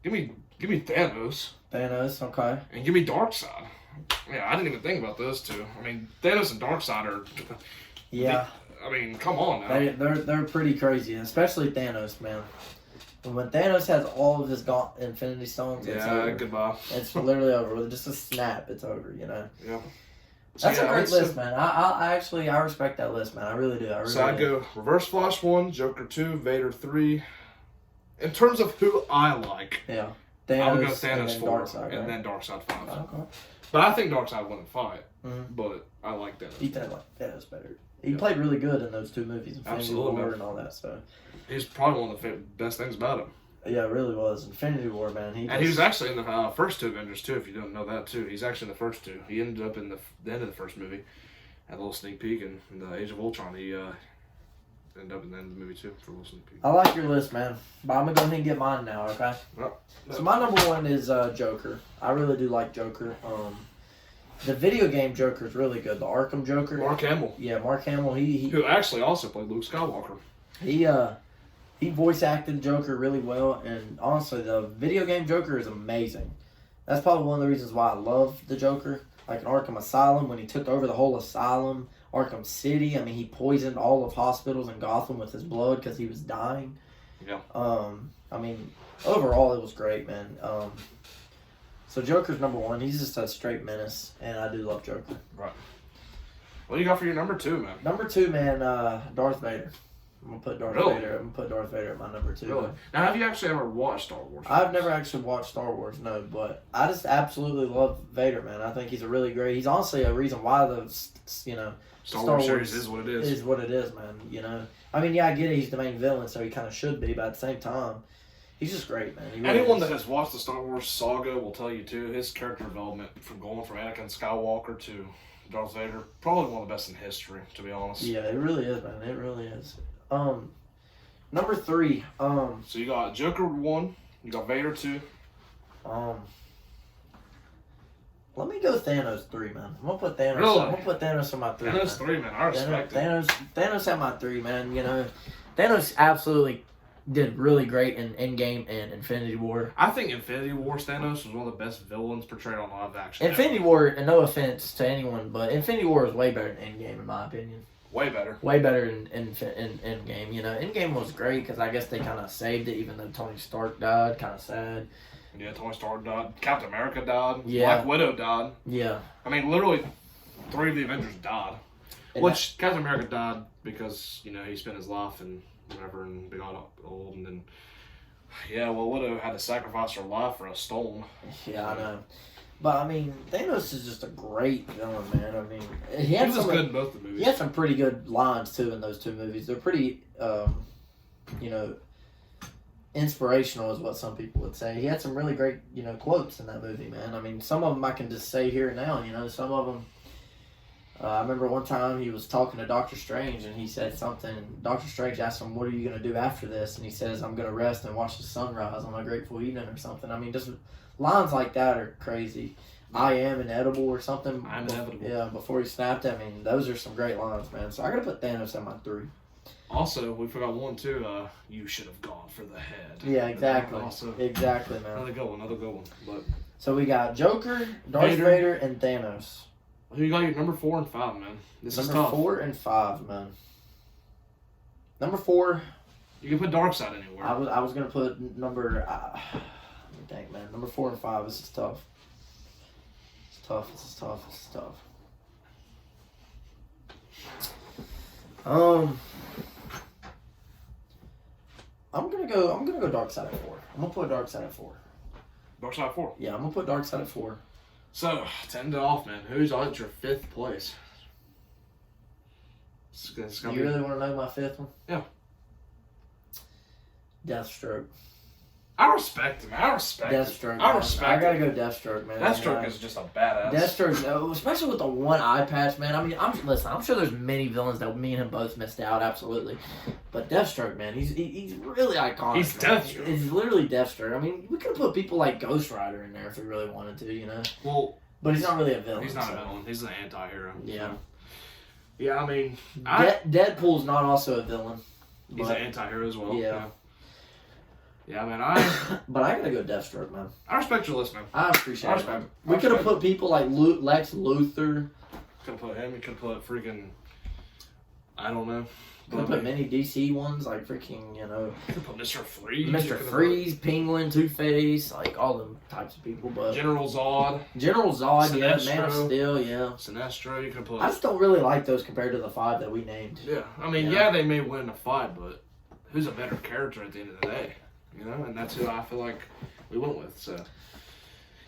Give me Thanos. Thanos, okay. And give me Darkseid. Yeah, I didn't even think about those two. I mean, Thanos and Darkseid are... Yeah. I mean, come on now. They're pretty crazy, especially Thanos, man. And when Thanos has all of his Infinity Stones, it's over. Goodbye. It's literally over. With just a snap, it's over, Yeah. That's a great list, man. I respect that list, man. I really do. I go Reverse Flash 1, Joker 2, Vader 3. In terms of who I like, yeah, I would go Thanos 4, Darkseid, and then Darkseid 5. Okay. But I think Darkseid wouldn't fight. Mm-hmm. But I like Thanos. He did like Thanos better. He played really good in those 2 movies, Infinity Absolutely, War man. and all that. So He's probably one of the best things about him. yeah, it really was Infinity War, man. He was actually in the first 2 Avengers too. If you don't know that too, he's actually in the first 2. He ended up in the end of the first movie. Had a little sneak peek in the Age of Ultron. He ended up in the end of the movie too for a little sneak peek. I like your list, man. But I'm gonna go ahead and get mine now, okay? Well, So my number 1 is Joker. I really do like Joker. The video game Joker is really good. The Arkham Joker. Mark Hamill. Yeah, Mark Hamill. He Who actually also played Luke Skywalker. He voice acted Joker really well, and honestly, the video game Joker is amazing. That's probably one of the reasons why I love the Joker. Like in Arkham Asylum, when he took over the whole asylum, Arkham City, I mean, he poisoned all of hospitals in Gotham with his blood because he was dying. Yeah. I mean, overall, it was great, man. So Joker's number 1. He's just a straight menace, and I do love Joker. Right. What do you got for your number 2, man? Number 2, man, Darth Vader. I'm gonna put Darth Really? Vader. I'm gonna put Darth Vader at my number 2. Really? Now, have you actually ever watched Star Wars? I've never actually watched Star Wars, no, but I just absolutely love Vader, man. I think he's a really great. He's honestly a reason why the Star Wars series is what it is. Is what it is, man. I mean, yeah, I get it. He's the main villain, so he kind of should be, but at the same time, he's just great, man. He really Anyone is. that has watched the Star Wars saga will tell you too. His character development from going from Anakin Skywalker to Darth Vader, probably one of the best in history, to be honest. Yeah, it really is, man. It really is. Number 3. So you got Joker 1, you got Vader 2. Let me go Thanos 3, man. I'm gonna put Thanos. Really? I'm gonna put Thanos on my 3. Thanos 3, man. I respect it. Thanos at my 3, man. Thanos absolutely did really great in Endgame and Infinity War. I think Infinity War Thanos was one of the best villains portrayed on live action. Infinity War, and no offense to anyone, but Infinity War is way better than Endgame in my opinion. Way better. Way better in Endgame. You know, Endgame was great because I guess they kind of saved it, even though Tony Stark died. Kind of sad. Yeah, Tony Stark died. Captain America died. Yeah. Black Widow died. Yeah. I mean, literally, 3 of the Avengers died. Which Captain America died because, you know, he spent his life and whatever and got old. And then, yeah, well, Widow had to sacrifice her life for a stone. Yeah, I know. But, I mean, Thanos is just a great villain, man. I mean, he was good in both the movies. He had some pretty good lines, too, in those 2 movies. They're pretty, you know, inspirational is what some people would say. He had some really great, you know, quotes in that movie, man. I mean, some of them I can just say here and now, you know. Some of them, I remember one time he was talking to Doctor Strange and he said something. Doctor Strange asked him, "What are you going to do after this?" And he says, "I'm going to rest and watch the sunrise on a grateful evening," or something. I mean, just lines like that are crazy. I am inedible or something. I'm inevitable. Yeah, before he snapped. I mean, those are some great lines, man. So I got to put Thanos at my 3. Also, we forgot one too. You should have gone for the head. Yeah, exactly. Also, exactly, man. Another good one. But so we got Joker, Darth Vader, and Thanos. Who you got your number 4 and 5, man? This is number tough. 4 and 5, man. Number 4. You can put Darkseid anywhere. I was gonna put number. Let me think, man. Number 4 and 5. This is tough. It's tough. This is tough. This is tough. I'm gonna go Darkseid at 4. I'm gonna put Darkseid at 4. Darkseid 4. Yeah, I'm gonna put Darkseid at 4. So, to end it off, man, who's at your 5th place? Do you really want to know my 5th one? Yeah. Deathstroke. I respect him. I respect Deathstroke. I respect I gotta go Deathstroke, man. Deathstroke is just a badass. Deathstroke, especially with the one eye patch, man. I mean, I'm sure there's many villains that me and him both missed out, absolutely. But Deathstroke, man, he's really iconic. He's Deathstroke. He's literally Deathstroke. I mean, we could have put people like Ghost Rider in there if we really wanted to, you know. Well, but he's not really a villain. He's not a villain. He's an anti-hero. Yeah. So. Yeah, I mean, Deadpool's not also a villain. He's an anti-hero as well. Yeah. Yeah, man, But I gotta go Deathstroke, man. I respect your list, man. I appreciate it. Man. We could have put people like Lex Luthor. Could have put him. We could have put freaking. I don't know. Could have put many DC ones like freaking, you know. Could have put Mr. Freeze. Mr. Freeze, Penguin, Two-Face, like all them types of people. But General Zod, Sinestro, yeah, Man of Steel, yeah. Sinestro, you could put. I just don't really like those compared to the 5 that we named. Yeah, I mean, yeah, they may win a fight, but who's a better character at the end of the day? You know, and that's who I feel like we went with. So,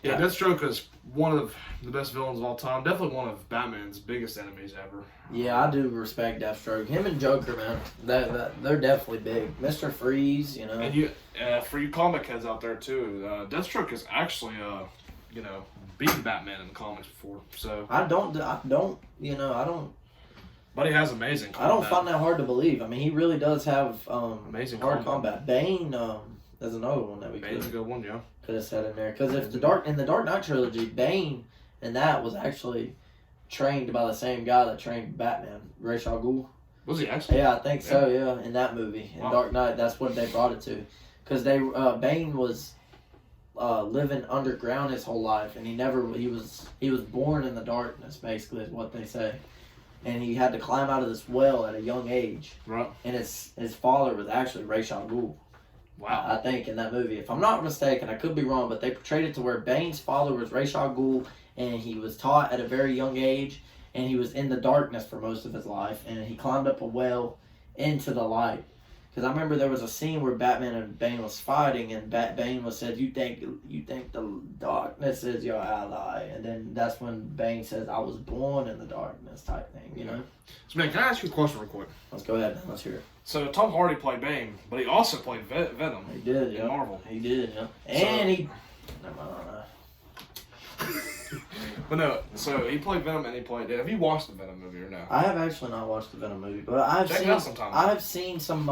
yeah, Deathstroke is one of the best villains of all time. Definitely one of Batman's biggest enemies ever. Yeah, I do respect Deathstroke. Him and Joker, man, they're definitely big. Mr. Freeze, you know. And for you comic heads out there too, Deathstroke is actually, you know, beaten Batman in the comics before. So I don't. But he has amazing combat. I don't find that hard to believe. I mean, he really does have amazing hard combat. Bane, there's another one that we Bane's a good one, yeah. could have said in there. Because in the Dark Knight trilogy, Bane and that was actually trained by the same guy that trained Batman, Ra's al Ghul. Was he actually? Yeah, I think so. Yeah, in that movie, in Dark Knight, that's what they brought it to. Because Bane was living underground his whole life, and he was born in the darkness, basically, is what they say. And he had to climb out of this well at a young age. Right. And his father was actually Ra's al Ghul. Wow. I think in that movie. If I'm not mistaken, I could be wrong, but they portrayed it to where Bane's father was Ra's al Ghul, and he was taught at a very young age, and he was in the darkness for most of his life, and he climbed up a well into the light. Because I remember there was a scene where Batman and Bane was fighting, and Bane was said, "You think the darkness is your ally?" And then that's when Bane says, "I was born in the darkness," type thing, you know. So man, can I ask you a question real quick? Let's go ahead. Let's hear it. So Tom Hardy played Bane, but he also played Venom. He did, in Marvel. He did, yeah. And he. Never mind. But no, so he played Venom and he played. Have you watched the Venom movie or no? I have actually not watched the Venom movie, but I've seen some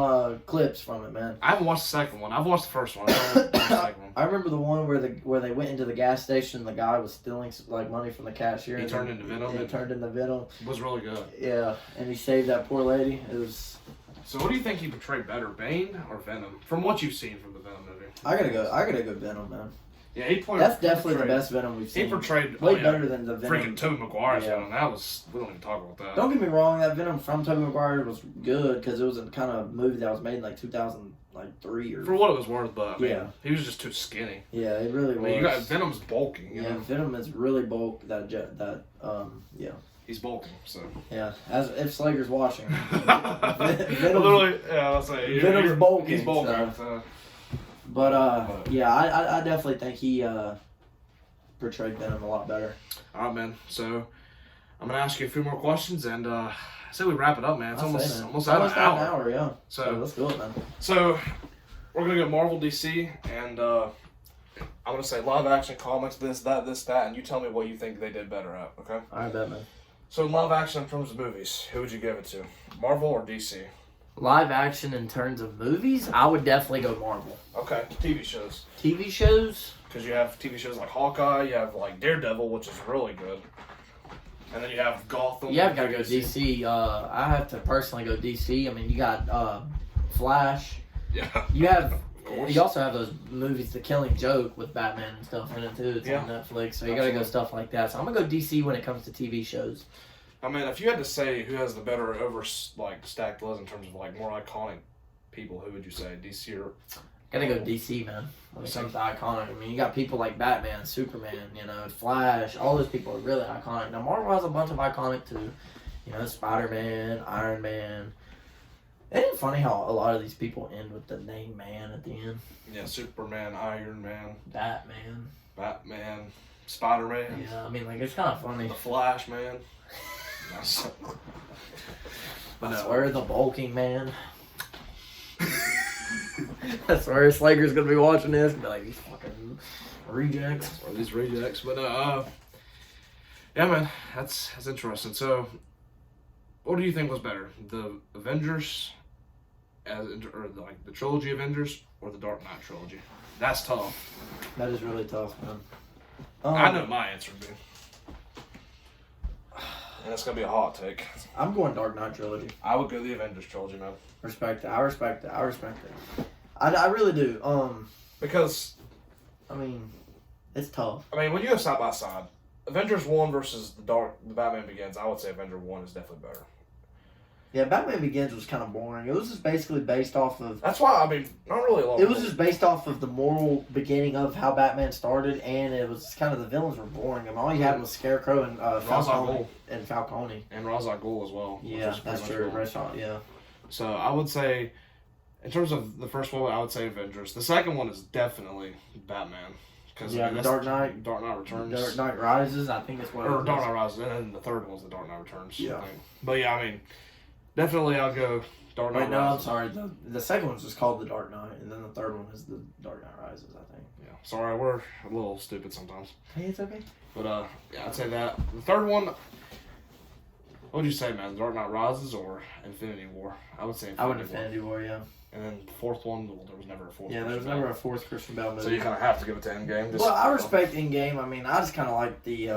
clips from it, man. I haven't watched the second one. I've watched the first one. I haven't watched the second one. I remember the one where they went into the gas station and the guy was stealing like money from the cashier. He turned into Venom. It turned into Venom. It was really good. Yeah, and he saved that poor lady. It was So what do you think he portrayed better, Bane or Venom? From what you've seen from the Venom movie. I gotta go Venom, man. Yeah, he played. That's definitely the best Venom we've seen. He portrayed way better than the Venom. Freaking Tobey Maguire's Venom. That was. We don't even talk about that. Don't get me wrong. That Venom from Tobey Maguire was good because it was a kind of movie that was made in like 2003 or. For what it was worth, but I mean, yeah, he was just too skinny. Yeah, it really was. I mean, you got Venom's bulking. You know? Venom is really bulk. Yeah. He's bulking, so. Yeah, as if Slager's watching. Literally, yeah, I'll say. Venom's bulking. He's bulking. But yeah, I definitely think he portrayed Venom a lot better. All right, man. So I'm gonna ask you a few more questions, and I say we wrap it up, man. It's almost an hour. Yeah. So let's do it, man. So we're gonna go Marvel, DC, and I'm gonna say live action comics, this, that, and you tell me what you think they did better at. Okay. All right, bet, man. So live action in terms of movies, who would you give it to? Marvel or DC? Live action in terms of movies, I would definitely go Marvel. Okay. TV shows. TV shows? Because you have TV shows like Hawkeye, you have like Daredevil, which is really good. And then you have Gotham. Yeah, I've got to go DC. I have to personally go DC. I mean, you got Flash. Yeah. You have. You also have those movies, The Killing Joke with Batman and stuff in it too. It's on Netflix, so you got to go stuff like that. So I'm gonna go DC when it comes to TV shows. I mean, if you had to say who has the better stacked list in terms of like more iconic people, who would you say? DC or? Gotta go DC, man. When it comes to iconic, I mean, you got people like Batman, Superman, Flash. All those people are really iconic. Now Marvel has a bunch of iconic too. Spider-Man, Iron Man. Isn't it funny how a lot of these people end with the name man at the end? Yeah, Superman, Iron Man, Batman, Spider-Man. Yeah, I mean, it's kind of funny. The Flash, man. I swear, the bulking man. I swear, Slager's gonna be watching this and be like, these fucking rejects. Or these rejects, but yeah, man, that's interesting. So, what do you think was better, the Avengers, or the trilogy Avengers, or the Dark Knight trilogy? That's tough. That is really tough, man. I know my answer would be. And it's gonna be a hot take. I'm going Dark Knight trilogy. I would go the Avengers trilogy, man. Respect it. I respect it. I really do. Because I mean, it's tough. I mean, when you go side by side, Avengers 1 versus the Batman Begins, I would say Avenger 1 is definitely better. Yeah, Batman Begins was kind of boring. It was just basically based off of... That's why, I mean, not really a lot. It was just based off of the moral beginning of how Batman started, and it was kind of the villains were boring. I mean, all you had was Scarecrow and Falcone. And Ra's al Ghul as well. Yeah, that's true. Yeah. So I would say, in terms of the first one, I would say Avengers. The second one is definitely Batman. Dark Knight. Dark Knight Returns. Dark Knight Rises, I think it's what it is. Or Dark Knight Rises, and then the third one's the Dark Knight Returns. Yeah. I think. But yeah, I mean, definitely I'll go Dark Knight Rises. No, I'm sorry. The second one's just called the Dark Knight, and then the third one is the Dark Knight Rises, I think. Yeah. Sorry, we're a little stupid sometimes. Hey, it's okay. But yeah, I'd say that. The third one, what would you say, man? Dark Knight Rises or Infinity War? I would say Infinity War, yeah. And then the fourth one, well, there was never a fourth. Yeah, there was never a fourth Christian Bale movie. So you kind of have to give it to Endgame. Well, I respect Endgame. I mean, I just kind of like the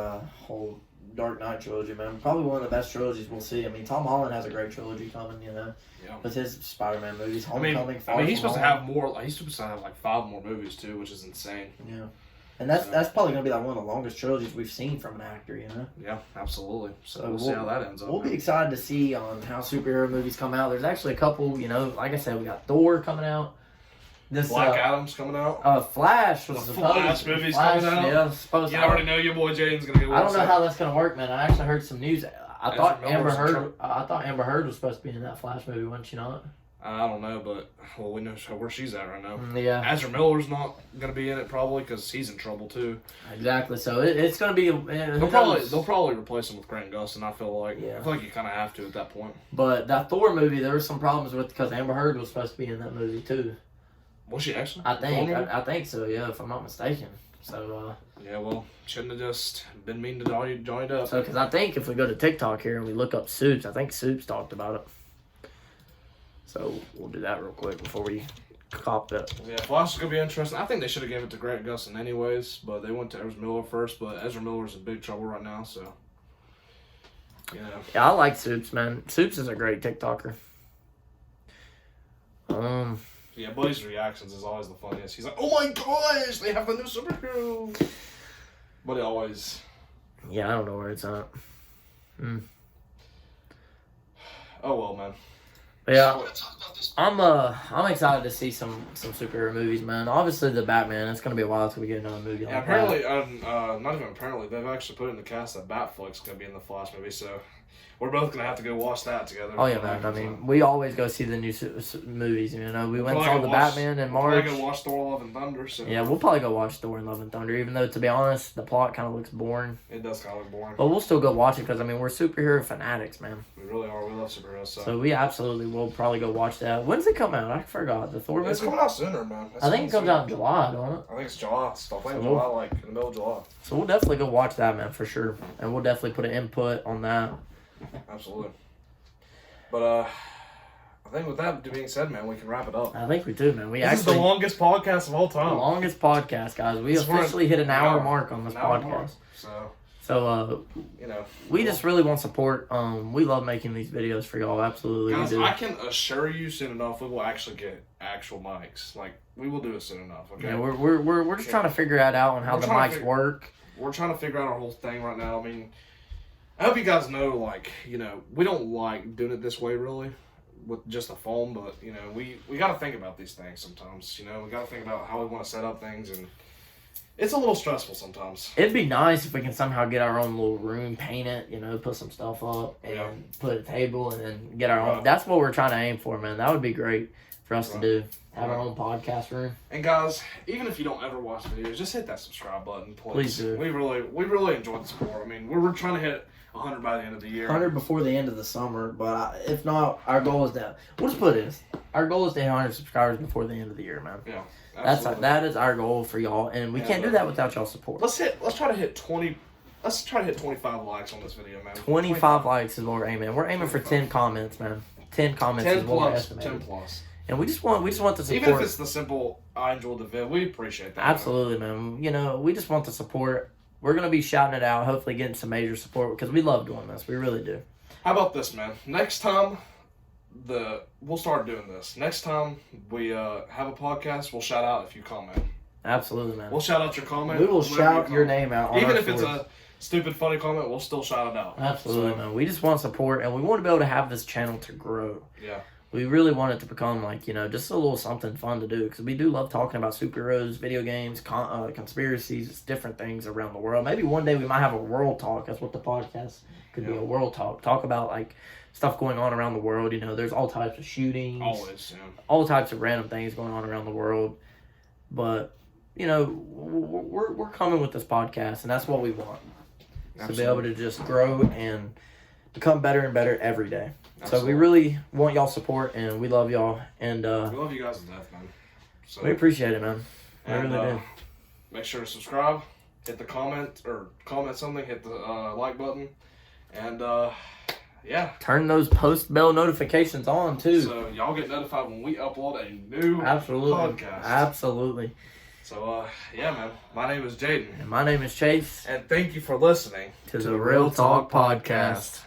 whole Dark Knight trilogy, man. Probably one of the best trilogies we'll see. I mean, Tom Holland has a great trilogy coming, Yeah. With his Spider-Man movies, Homecoming, he's supposed to have more. He's supposed to have like 5 more movies too, which is insane. Yeah. And that's probably going to be like one of the longest trilogies we've seen from an actor, Yeah, absolutely. So we'll see how that ends up. We'll be excited to see on how superhero movies come out. There's actually a couple, like I said, we got Thor coming out. Black Adam's coming out. Flash was supposed. Flash movie's coming out. Yeah, supposed. You already know your boy Jaden's going to go. I don't know how that's going to work, man. I actually heard some news. I thought Amber Heard was supposed to be in that Flash movie, wasn't she not? I don't know, but we know where she's at right now. Yeah. Ezra Miller's not going to be in it probably because he's in trouble too. Exactly. So it's going to be. They'll probably replace him with Grant Gustin. I feel like. Yeah. I feel like you kind of have to at that point. But that Thor movie, there were some problems with because Amber Heard was supposed to be in that movie too. Was she actually? I think so. Yeah, if I'm not mistaken. So. Yeah, well, shouldn't have just been mean to Johnny Depp. So, because I think if we go to TikTok here and we look up Soups, I think Soups talked about it. So we'll do that real quick before we cop that. Yeah, Flash is going to be interesting. I think they should have given it to Grant Gustin anyways, but they went to Ezra Miller first, but Ezra Miller's in big trouble right now, so, Yeah, I like Soups, man. Soups is a great TikToker. Yeah, Buddy's reactions is always the funniest. He's like, "Oh my gosh, they have the new superhero!" Buddy always. Yeah, I don't know where it's at. Oh well, man. Yeah, I'm excited to see some superhero movies, man. Obviously, the Batman. It's gonna be a while till we get another movie. Yeah, apparently, not even apparently, they've actually put in the cast that Batfleck's gonna be in the Flash movie, so we're both gonna have to go watch that together. Oh yeah, man. I mean, we always go see the new movies. You know, we went and saw the Batman in March. We're gonna watch Thor: Love and Thunder. So yeah, we'll probably go watch Thor: Love and Thunder. Even though, to be honest, the plot kind of looks boring. It does kind of look boring. But we'll still go watch it because I mean we're superhero fanatics, man. We really are. We love superheroes. So we absolutely will probably go watch that. When's it come out? I forgot. The Thor movie. It's coming out sooner, man. I think it comes out in July, don't it? I think it's July. Stop playing July, like in the middle of July. So we'll definitely go watch that, man, for sure. And we'll definitely put an input on that. Absolutely. But I think with that being said, man, we can wrap it up. I think we do, man. This is the longest podcast of all time. The longest podcast, guys. We officially hit an hour mark on this podcast. So you know, we just really want support. We love making these videos for y'all. Absolutely, guys, we do. I can assure you, soon enough, we will actually get actual mics. Like we will do it soon enough. Okay. Yeah, we're just trying to figure that out on how the mics work. We're trying to figure out our whole thing right now. I mean, I hope you guys know, like, you know, we don't like doing it this way really, with just a phone. But you know, we got to think about these things sometimes. You know, we got to think about how we want to set up things and. It's a little stressful sometimes. It'd be nice if we can somehow get our own little room, paint it, you know, put some stuff up, and put a table, and then get our own. That's what we're trying to aim for, man. That would be great for us to do. Have our own podcast room. And guys, even if you don't ever watch videos, just hit that subscribe button, please. Please do. We really enjoy the support. I mean, we're trying to hit 100 by the end of the year. 100 before the end of the summer, but if not, our goal is that. We'll just put this. Our goal is to hit 100 subscribers before the end of the year, man. Yeah. That is our goal for y'all, and we can't do that without y'all support. Let's try to hit 20. Let's try to hit 25 likes on this video, man. 25 likes is what we're aiming. We're aiming for 10 comments, man. 10 comments is what we're estimating. 10 plus. And we just want the support. Even if it's the simple, I enjoyed the vid, we appreciate that. Absolutely, man. You know, we just want the support. We're gonna be shouting it out, hopefully getting some major support because we love doing this. We really do. How about this, man? Next time. We'll start doing this. Next time we have a podcast, we'll shout out if you comment. Absolutely, man. We'll shout out your comment. We will shout your name out on even if it's a stupid, funny comment, we'll still shout it out. Absolutely, man. We just want support, and we want to be able to have this channel to grow. Yeah. We really want it to become, like, you know, just a little something fun to do, because we do love talking about superheroes, video games, conspiracies, different things around the world. Maybe one day we might have a world talk. That's what the podcast could be, a world talk. Talk about, like, stuff going on around the world. You know, there's all types of shootings. Always, yeah. All types of random things going on around the world. But, you know, we're coming with this podcast, and that's what we want. Absolutely. To be able to just grow and become better and better every day. Absolutely. So we really want y'all support, and we love y'all. And we love you guys to death, man. So, we appreciate it, man. We really do. Make sure to subscribe, hit the comment something, hit the like button, and yeah. Turn those post bell notifications on too. So y'all get notified when we upload a new podcast. Absolutely. So yeah, man. My name is Jaden. And my name is Chase. And thank you for listening to the Real Talk Podcast.